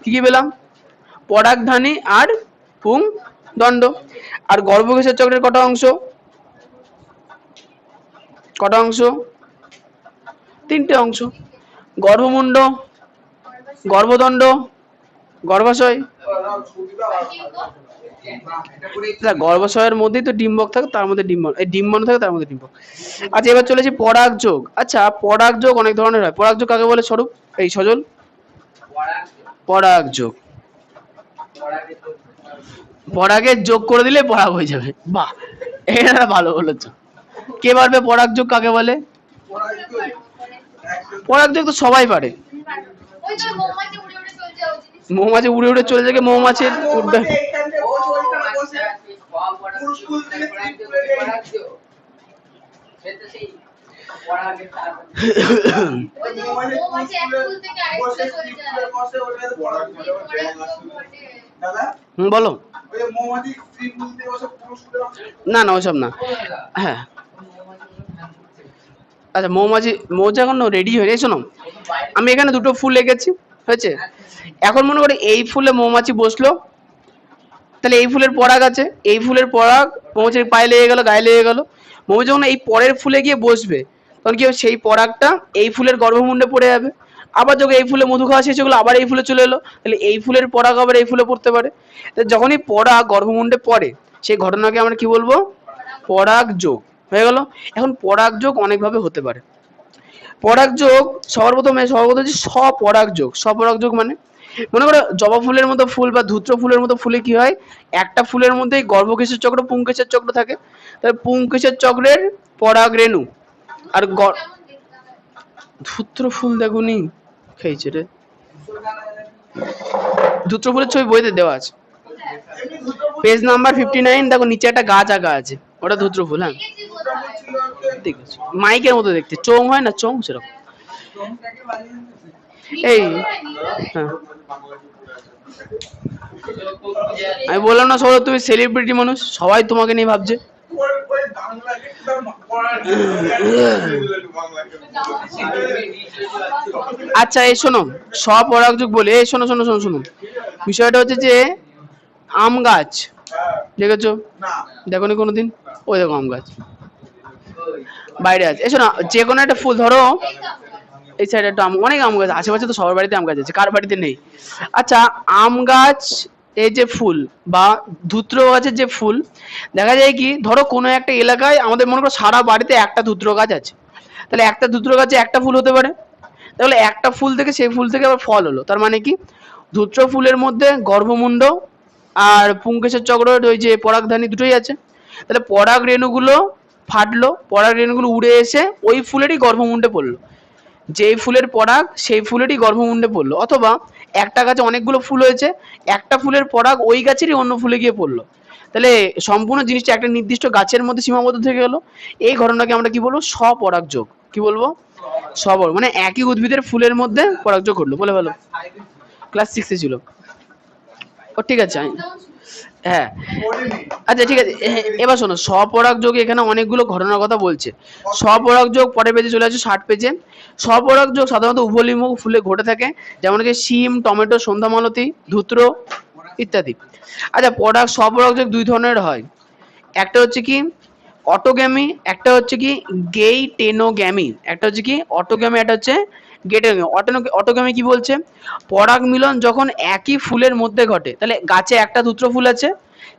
কি কি পেলাম? পরাগধানী আর পুং দণ্ড। আর গর্ভকেশর চক্রের কটা অংশ? কটা অংশ? তিনটে অংশ। গর্ভমুণ্ড, গর্ভদণ্ড, গর্ভাশয়। গর্ভাশয়ের মধ্যেই তো ডিম্বক থাকে, তার মধ্যে ডিম্বাণু থাকে, তার মধ্যে ডিম্বক। আচ্ছা এবার চলেছি পরাগযোগ। আচ্ছা পরাগযোগ অনেক ধরনের হয়। পরাগযোগ কাকে বলে স্বরূপ, এই সজল? পরাগযোগ, পরাগের যোগ করে দিলে পরাগ হয়ে যাবে। বাহ, এটা ভালো বলেছো। কে পারবে পরাগযোগ কাকে বলে? পরাগযোগ তো সবাই পারে। ওই তো মৌমাছি উড়ে উড়ে চলে যাওয়া উচিত। মৌমাছি উড়ে উড়ে চলে যায়, মৌমাছির উঠবে। ওই তো মৌমাছি এক ফুল থেকে আরেক ফুলে চলে যায়। বলো। ওই যে মৌমাছি স্ত্রী ফুল থেকে বসে পুরুষ ফুলের অংশ। না না ওসব না। হ্যাঁ আচ্ছা মৌমাছি, মৌমাছি এখন রেডি হয়ে গেছে। শোনো, আমি এখানে দুটো ফুল এঁকেছি, হয়েছে? এখন মনে করে এই ফুলে মৌমাছি বসলো, তাহলে এই ফুলের পরাগ আছে, এই ফুলের পরাগ মৌমাছির পায়ে লেগে গেল, গায়ে লেগে গেল। মৌমাছি যখন এই পরের ফুলে গিয়ে বসবে, তখন কি হবে? সেই পরাগটা এই ফুলের গর্ভমুণ্ডে পড়ে যাবে। আবার যখন এই ফুলে মধু খাওয়া শেষ হয়ে গেলো, আবার এই ফুলে চলে এলো, তাহলে এই ফুলের পরাগ আবার এই ফুলে পড়তে পারে। তো যখনই পরাগ গর্ভমুণ্ডে পড়ে, সেই ঘটনাকে আমরা কি বলবো? পরাগযোগ। হয়ে গেল। এখন পরাগযোগ অনেকভাবে হতে পারে। পরাগযোগ সর্বপ্রথম হচ্ছে স্বপরাগযোগ। স্বপরাগযোগ মানে মনে করো জবা ফুলের মতো ফুল বা ধূত্র ফুলের মতো ফুলে কি হয়, একটা ফুলের মধ্যেই গর্ভকেশর চক্র, পুংকেশর চক্র থাকে। তাহলে পুংকেশর চক্রের পরাগ রেণু আর কেমন দেখতে হয়? ধূত্র ফুল দেখুনি, খেয়েছে রে। ধূত্র ফুলের ছবি বইতে দেওয়া আছে, পেজ নাম্বার 59। দেখো নিচে একটা গাছ আঁকা আছে, ওটা ধূত্র ফুল। হ্যাঁ দেখেছি বোধহয়। ঠিক আছে, মাইকের মতো দেখতে, চোং হয় না, চোং সেরকম। এই হ্যাঁ আমি বললাম না সৌরভ, তুমি সেলিব্রিটি মানুষ, সবাই তোমাকে নিয়ে ভাবছে। ওই বাংলাকে পড়ার বাংলাকে আচ্ছা এই শোনো, স্বপরাগযোগ বলে, এই শোনো শোনো শোনো শোনো, বিষয়টা হচ্ছে যে আম গাছ দেখেছো? না দেখো নি কোনোদিন? ওই দেখো আম গাছ বাইরে আছে। এই শোনো, যে কোনো একটা ফুল ধরো, এই তো এই সাইডে একটা অনেক আম গাছ আশেপাশে, তো সবার বাড়িতে আম গাছ আছে, কার বাড়িতে নেই? আচ্ছা আম গাছ এই যে ফুল বা ধূত্র গাছের যে ফুল, দেখা যায় কি, ধরো কোনো একটা এলাকায় আমাদের মনে করো সারা বাড়িতে একটা ধূত্র গাছ আছে, তাহলে একটা ধূত্র গাছে একটা ফুল হতে পারে। তাহলে একটা ফুল থেকে, সেই ফুল থেকে আবার ফল হলো, তার মানে কি ধূত্র ফুলের মধ্যে গর্ভমুণ্ড আর পুংকেশর চক্র, ওই যে পরাগধানী দুটোই আছে। তাহলে পরাগ রেণুগুলো ফাটলো, পরাগ রেণুগুলো উড়ে এসে ওই ফুলেরই গর্ভমুণ্ডে পড়লো। যেই ফুলের পরাগ সেই ফুলেরই গর্ভমুণ্ডে পড়লো। অথবা একটা গাছে অনেকগুলো ফুল হয়েছে, একটা ফুলের পরাগ ওই গাছেরই অন্য ফুলে গিয়ে পড়লো। তাহলে সম্পূর্ণ জিনিসটা একটা নির্দিষ্ট গাছের মধ্যে সীমাবদ্ধ থেকে গেল। এই ঘটনাকে আমরা কি বলবো? স্বপরাগযোগ। কি বলবো? মানে একই উদ্ভিদের ফুলের মধ্যে পরাগযোগ ঘটলো, বলে ভালো। ক্লাস 6 ছিল ও, ঠিক আছে। হ্যাঁ পড়িনি আচ্ছা ঠিক আছে, এবার শোনো, স্বপরাগযোগ এখানে অনেকগুলো ঘটনার কথা বলছে। স্বপরাগযোগ পরের পেজে চলে আসে, 60 পেজে। স্বপরাগযোগ সাধারণত উভলিঙ্গ ফুলে ঘটে থাকে, যেমন কি শিম, টমেটো, সন্ধ্যামালতী, ধূত্র ইত্যাদি। আচ্ছা স্বপরাগযোগ দুই ধরনের হয়, একটা হচ্ছে কি অটোগ্যামি, একটা হচ্ছে কি গেইটেনোগ্যামি। একটা হচ্ছে কি অটোগ্যামি, একটা হচ্ছে গেইটেনোগ্যামি। অটোগ্যামি কি বলছে? পরাগ মিলন যখন একই ফুলের মধ্যে ঘটে, তাহলে গাছে একটা ধূত্র ফুল আছে,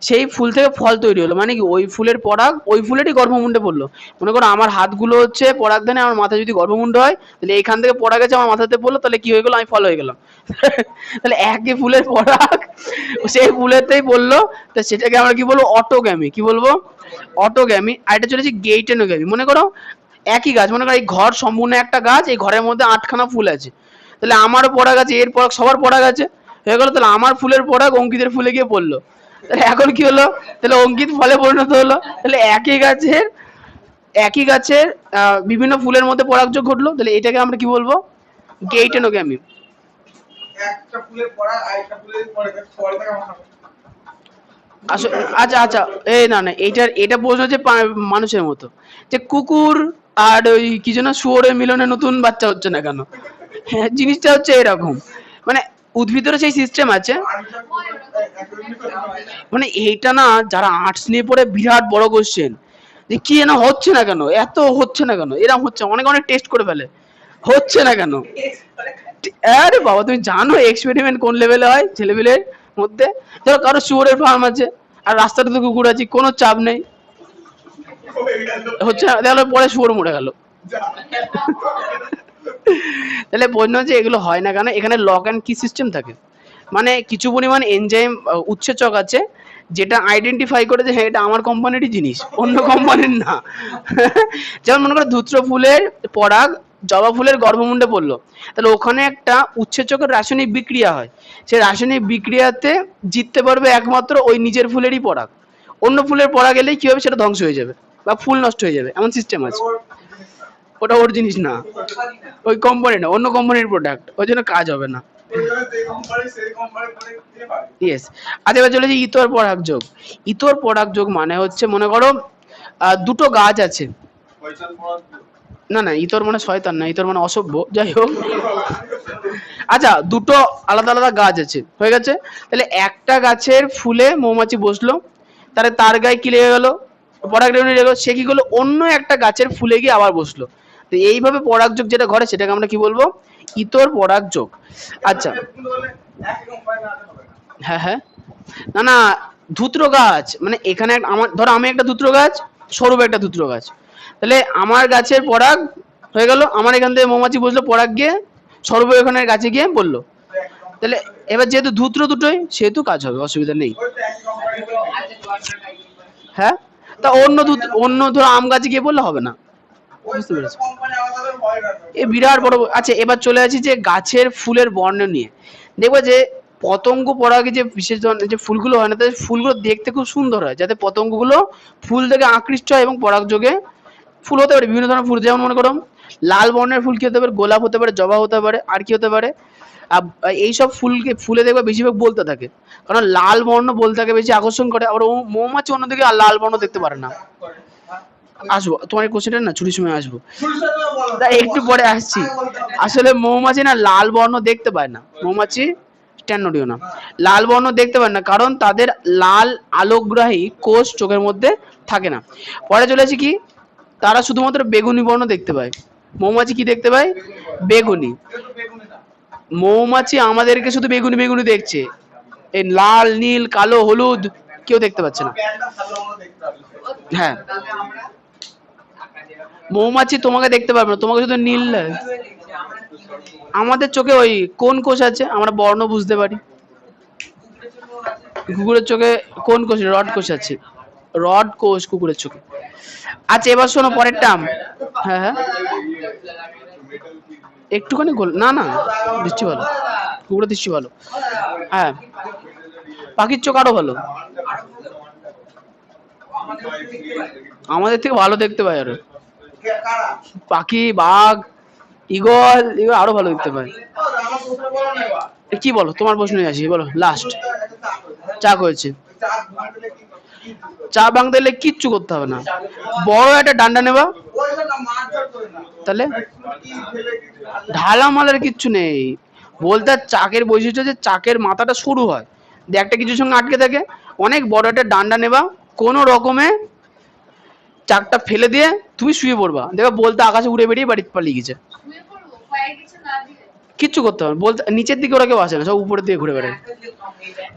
সেই ফুল থেকে ফল তৈরি হলো, মানে কি ওই ফুলের পরাগ ওই ফুলেরই গর্ভমুণ্ডে পড়লো। মনে করো আমার হাতগুলো হচ্ছে পরাগধানে, আমার মাথায় যদি গর্ভমুণ্ড হয়, তাহলে এইখান থেকে পরাগ আছে আমার মাথাতে পড়লো, তাহলে কি হয়ে গেলো? আমি ফল হয়ে গেলাম। তাহলে একই ফুলের পরাগ সেই ফুলেতেই পড়লো, তা সেটাকে আমরা কি বলবো? অটোগ্যামি। কি বলবো? অটোগ্যামি। আর এটা চলেছে গেইটেনোগ্যামি। মনে করো একই গাছ, মনে করো এই ঘর সম্পূর্ণ একটা গাছ, এই ঘরের মধ্যে 8খানা ফুল আছে, তাহলে আমারও পরাগ আছে, এর পরাগ, সবার পরাগ আছে, হয়ে গেলো। তাহলে আমার ফুলের পরাগ অঙ্কিতের ফুলে গিয়ে পড়লো, তাহলে এখন কি হলো? তাহলে অঙ্কিত ফলে পরিণত হলো। তাহলে একই গাছের একই গাছের বিভিন্ন ফুলের মধ্যে পরাগযোগ ঘটলো, তাহলে এটাকে আমরা কি বলবো? গেইটেনোগ্যামি। একটা ফুলের পড়া আর একটা ফুলের পরে পরে থেকে মাথা আসলে আচ্ছা আচ্ছা, এই না না, এটা প্রশ্ন হচ্ছে মানুষের মতো, যে কুকুর আর ওই কি যেন শুয়োরের মিলনে নতুন বাচ্চা হচ্ছে না কেন? হ্যাঁ, জিনিসটা হচ্ছে এরকম, মানে উদ্ভিদেরও সেই সিস্টেম আছে। মানে এইটা না, যারা আর্টস নিয়ে পড়ে বিরাট বড় কোশ্চেন, যে কি যেন হচ্ছে না কেন, এত হচ্ছে না কেন, এরকম হচ্ছে, অনেক অনেক টেস্ট করে ফেলে, হচ্ছে না কেন। আরে বাবা, তুমি জানো এক্সপেরিমেন্ট কোন লেভেলে হয় ছেলেপেলের মধ্যে? ধরো কারো শুয়োরের ফার্ম আছে আর রাস্তাটা তো কুকুর আছে, কোনো চাপ নেই, হচ্ছে না, তাহলে পরে শুয়োর মরে গেল। তাহলে প্রশ্ন হচ্ছে এগুলো হয় না কেন? এখানে লক অ্যান্ড কি সিস্টেম থাকে, মানে কিছু পরিমাণ এনজাইম উৎসেচক আছে যেটা আইডেন্টিফাই করে যে হ্যাঁ এটা আমার কোম্পানিরই জিনিস, অন্য কোম্পানির না। যেমন মনে করো ধূত্র ফুলের পরাগ জবা ফুলের গর্ভমুণ্ডে পড়লো, তাহলে ওখানে একটা উৎসেচকের রাসায়নিক বিক্রিয়া হয়, সেই রাসায়নিক বিক্রিয়াতে জিততে পারবে একমাত্র ওই নিজের ফুলেরই পরাগ, অন্য ফুলের পরাগ এলেই কি হবে, সেটা ধ্বংস হয়ে যাবে বা ফুল নষ্ট হয়ে যাবে, এমন সিস্টেম আছে। ওটা ওর জিনিস না, ওই কোম্পানি না, অন্য কোম্পানির প্রোডাক্ট, ওই জন্য কাজ হবে না। ইয়েস। আচ্ছা, এবার চলে যে ইতর পরাগযোগ। ইতর পরাগযোগ মানে হচ্ছে, মনে করো দুটো গাছ আছে, না না, ইতর মানে শয়তান না, ইতর মানে অসভ্য, যাই হোক। আচ্ছা, দুটো আলাদা আলাদা গাছ আছে, হয়ে গেছে, তাহলে একটা গাছের ফুলে মৌমাছি বসলো, তাহলে তার গায়ে কি লেগে গেল, পরাগ রেণু লেগে গেল, সে কি করলো, অন্য একটা গাছের ফুলে গিয়ে আবার বসলো। তো এইভাবে পরাগযোগ যেটা ঘটে সেটাকে আমরা কি বলবো? ইতর পরাগযোগ। আচ্ছা, হ্যাঁ হ্যাঁ, না না, ধূত্র গাছ মানে এখানে আমার ধরো আমি একটা ধূত্র গাছ, সৌরভ একটা ধূত্র গাছ, তাহলে আমার গাছের পরাগ হয়ে গেল, আমার এখান থেকে মৌমাছি বসলো, পরাগ গিয়ে সৌরভ ওখানের গাছে গিয়ে বললো, তাহলে এবার যেহেতু ধূত্র দুটোই, সেহেতু কাজ হবে, অসুবিধা নেই। হ্যাঁ, তা অন্য ধরো আম গাছে গিয়ে বললে হবে না, বুঝতে পেরেছি। এ বিরাট বড়। আচ্ছা, এবার চলে আসি যে গাছের ফুলের বর্ণ নিয়ে। দেখবো যে পতঙ্গ পরাগে যে বিশেষ ধরনের যে ফুলগুলো হয় না, তাদের ফুলগুলো দেখতে খুব সুন্দর হয়, যাতে পতঙ্গগুলো ফুল থেকে আকৃষ্ট হয় এবং পরাগযোগে ফুল হতে পারে বিভিন্ন ধরনের ফুল, যেমন মনে করো লাল বর্ণের ফুল কি হতে পারে, গোলাপ হতে পারে, জবা হতে পারে, আর কি হতে পারে, এইসব ফুলে দেখবে বেশিরভাগ বলতে থাকে, কারণ লাল বর্ণ বলতাকে বেশি আকর্ষণ করে। আবার মৌমাছি অন্যদিকে আর লাল বর্ণ দেখতে পারে না। আসবো তোমার কোশ্চেনটা না, ছুটির সময় আসবো, তা একটু পরে আসছি। আসলে মৌমাছি না লাল বর্ণ দেখতে পায় না, মৌমাছি স্ট্যান্ডডিও না, লাল বর্ণ দেখতে পায় না, কারণ তাদের লাল আলোকগ্রাহী কোষ চোখের মধ্যে থাকে না। পরে চলেছি কি, তারা শুধুমাত্র বেগুনি বর্ণ দেখতে পায়। মৌমাছি কি দেখতে পায়? বেগুনি। মৌমাছি আমাদেরকে শুধু বেগুনি বেগুনি দেখছে, এই লাল নীল কালো হলুদ কেউ দেখতে পাচ্ছে না। হ্যাঁ, মৌমাছি তোমাকে দেখতে পারবে না, তোমাকে শুধু নীল। আমাদের চোখে ওই কোন কোষ আছে, আমরা বর্ণ বুঝতে পারি। কুকুরের চোখে কোন কোষ? রড কোষ আছে, রড কোষ কুকুরের চোখে। আচ্ছা, এবার শোনো পরের টার্ম। হ্যাঁ হ্যাঁ, একটুখানি গোল, না না, দৃষ্টি ভালো, কুকুরের দৃষ্টি ভালো। হ্যাঁ, পাখির চোখ আরো ভালো, আমাদের থেকে ভালো দেখতে পায় আরো। পাখি, বাঘ, ঈগল, এগুলো আরো ভালো দেখতে পায়। কি বলো, তোমার প্রশ্নে আসি, বলো লাস্ট। চা হয়েছে, চা ভাঙতে গেলে কিচ্ছু করতে হবে না, বড় একটা ডান্ডা নেবা, তাহলে ঢালামালের কিচ্ছু নেই। বলতে চাকের বৈশিষ্ট্য যে চাকের মাথাটা সরু হয়, দিয়ে একটা কিছুর সঙ্গে আটকে থাকে, অনেক বড় একটা ডান্ডা নেবা, কোনো রকমে চাকটা ফেলে দিয়ে তুমি শুয়ে পড়বা, দেখবা বলতে আকাশে উড়ে বেরিয়ে বাড়ি পালিয়ে গেছে। কিচ্ছু করতে হবে, বলতে নিচের দিকে ওরা কেউ আসে না, সব উপরের দিকে ঘুরে বেড়ায়।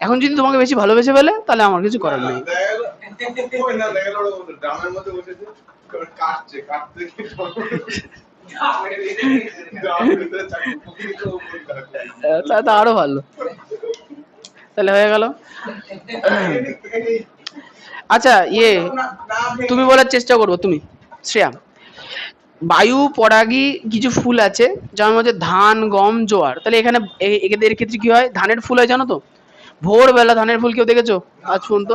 এখন যদি তোমাকে বেশি ভালোবেসে ফেলে, তাহলে আমার কিছু করার নেই। তা আরো ভালো, তাহলে হয়ে গেল। আচ্ছা, তুমি বলার চেষ্টা করবো, তুমি শ্রেয়া। বায়ু পরাগী কিছু ফুল আছে, যেমন হচ্ছে ধান, গম, জোয়ার, তাহলে এখানে এদের ক্ষেত্রে কি হয়, ধানের ফুল হয় জানো তো? ভোরবেলা ধানের ফুল কেউ দেখেছো আজ পর্যন্ত?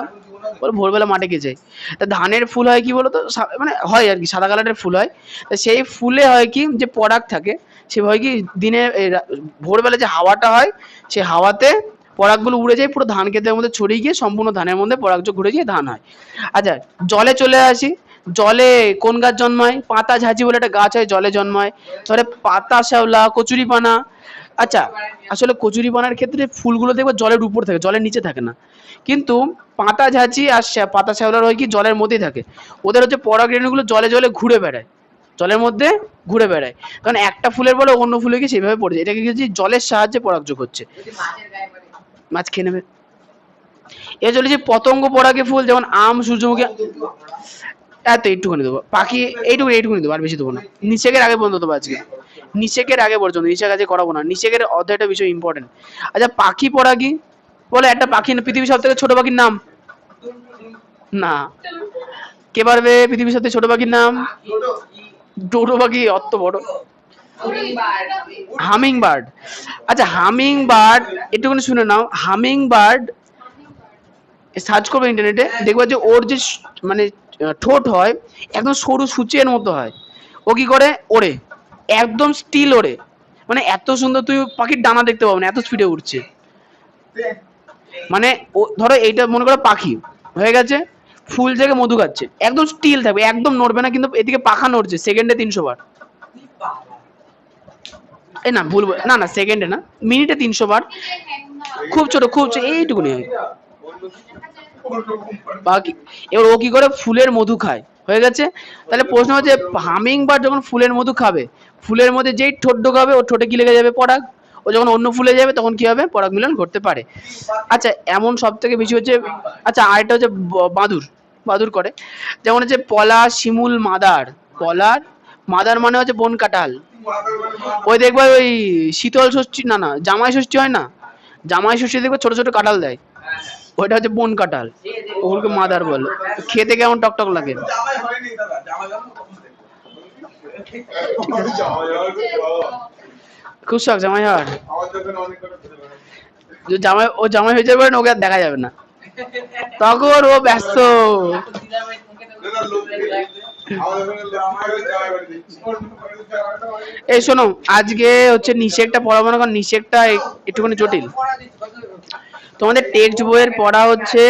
বলে ভোরবেলা মাঠে কে যায়। তা ধানের ফুল হয় কি বলতো, মানে হয় আর কি, সাদা কালারের ফুল হয়। তা সেই ফুলে হয় কি, যে পরাগ থাকে, সে হয় কি দিনে ভোরবেলা যে হাওয়াটা হয়, সেই হাওয়াতে পরাগগুলো উড়ে যায় পুরো ধান ক্ষেতের মধ্যে ছড়িয়ে গিয়ে সম্পূর্ণ ধানের মধ্যে পরাগযোগ ঘুরে গিয়ে ধান হয়। আচ্ছা, জলে চলে আসি। জলে কোন গাছ জন্মায়? পাতা ঝাঁচি বলে একটা গাছ হয়, জলে জন্মায়। তারপরে পাতা শ্যাওলা, কচুরিপানা। আচ্ছা, আসলে কচুরিপানার ক্ষেত্রে ফুলগুলো দেখবে জলের উপর থাকে, জলের নিচে থাকে না। কিন্তু পাতা ঝাঁচি আর পাতা শ্যাওলার হয় কি জলের মধ্যেই থাকে। ওদের হচ্ছে পরাগরেণুগুলো জলে জলে ঘুরে বেড়ায়, জলের মধ্যে ঘুরে বেড়ায়। কারণ একটা ফুলের বলে অন্য ফুলে গিয়ে সেভাবে পড়ে যায়। এটাকে কি জলের সাহায্যে পরাগযোগ হচ্ছে। মাছ খেয়ে নেবে। এ চলেছে পতঙ্গ পরাগে ফুল, যেমন আম, সূর্যমুখী। এত এইটুকুনি দেবো, পাখি এইটুকুনি দেবো, আর বেশি দেবো না। নিষেকের আগে পর্যন্ত দেবো আজকে, নিষেকের আগে পর্যন্ত, নিষেক আজকে করাবো না, নিষেকের অধ্যায়টা বিষয় ইম্পর্টেন্ট। আচ্ছা, পাখি পরাগী বলে একটা পাখি, পৃথিবীর সব থেকে ছোট পাখির নাম? না, কে পারবে পৃথিবীর সব থেকে ছোট পাখির নাম? ডোডো পাখি, অত বড়। Humming bird. আচ্ছা, হামিং বার্ড একটুখানি শুনে নাও। হামিং বার্ড সার্চ করবে ইন্টারনেটে, দেখবে যে ওর যে মানে ঠোঁট হয় একদম সরু সূচের মতো হয়। ও কি করে? ওড়ে, একদম স্টিল ওড়ে। মানে এত সুন্দর, তুই পাখির ডানা দেখতে পাবো না, এত স্পিডে উঠছে। মানে ও ধরো এইটা মনে করো পাখি হয়ে গেছে, ফুল থেকে মধু খাচ্ছে, একদম স্টিল থাকবে, একদম নড়বে না, কিন্তু এদিকে পাখা নড়ছে সেকেন্ডে 300 বার। এই না ভুল, না না সেকেন্ডে না, মিনিটে 300 বার। খুব ছোট, খুব ছোট, এইটুকুনি হয় বাকি। এবার ও কি করে? ফুলের মধু খায়, হয়ে গেছে। তাহলে প্রশ্ন হচ্ছে, হামিং বার্ড যখন ফুলের মধু খাবে, ফুলের মধ্যে যেই ঠোঁট ঢোকাবে ওর ঠোঁটে কি লেগে যাবে? পরাগ। ও যখন অন্য ফুলে যাবে তখন কি হবে? পরাগ মিলন ঘটতে পারে। আচ্ছা, এমন সব থেকে বেশি হচ্ছে, আচ্ছা আরেকটা হচ্ছে বাদুর, বাদুর করে। যেমন হচ্ছে পলাশ, শিমুল, মাদার। পলার, মাদার মানে হচ্ছে বন কাঁঠাল। ওই দেখবে ওই শীতল ষষ্ঠী, না না জামাই ষষ্ঠী হয় না, জামাই ষষ্ঠী দেখবে ছোট ছোট কাঁঠাল দেয়, ওইটা হচ্ছে বন কাঁঠাল, ওগুলোকে মাদার বলে। খেতে কেমন টকটক লাগে। জামাই হয়নি দাদা, জামাই জানো ঠিক আছে, জামাই খুব শখ জামাই হওয়ার। আমার যখন অনেক করে যে জামাই, ও জামাই হয়ে যাবে না, ওকে আর দেখা যাবে না, তখন ও ব্যস্ত। দাদা লোক আমার যখন জামাই হয়ে জামাই বাড়ি দিচ্ছি এই শোনো, আজকে হচ্ছে নিষেকটা পড়াবো না, কারণ নিষেকটা একটুখানি জটিল। তোমাদের টেক্সট বইয়ের পড়া হচ্ছে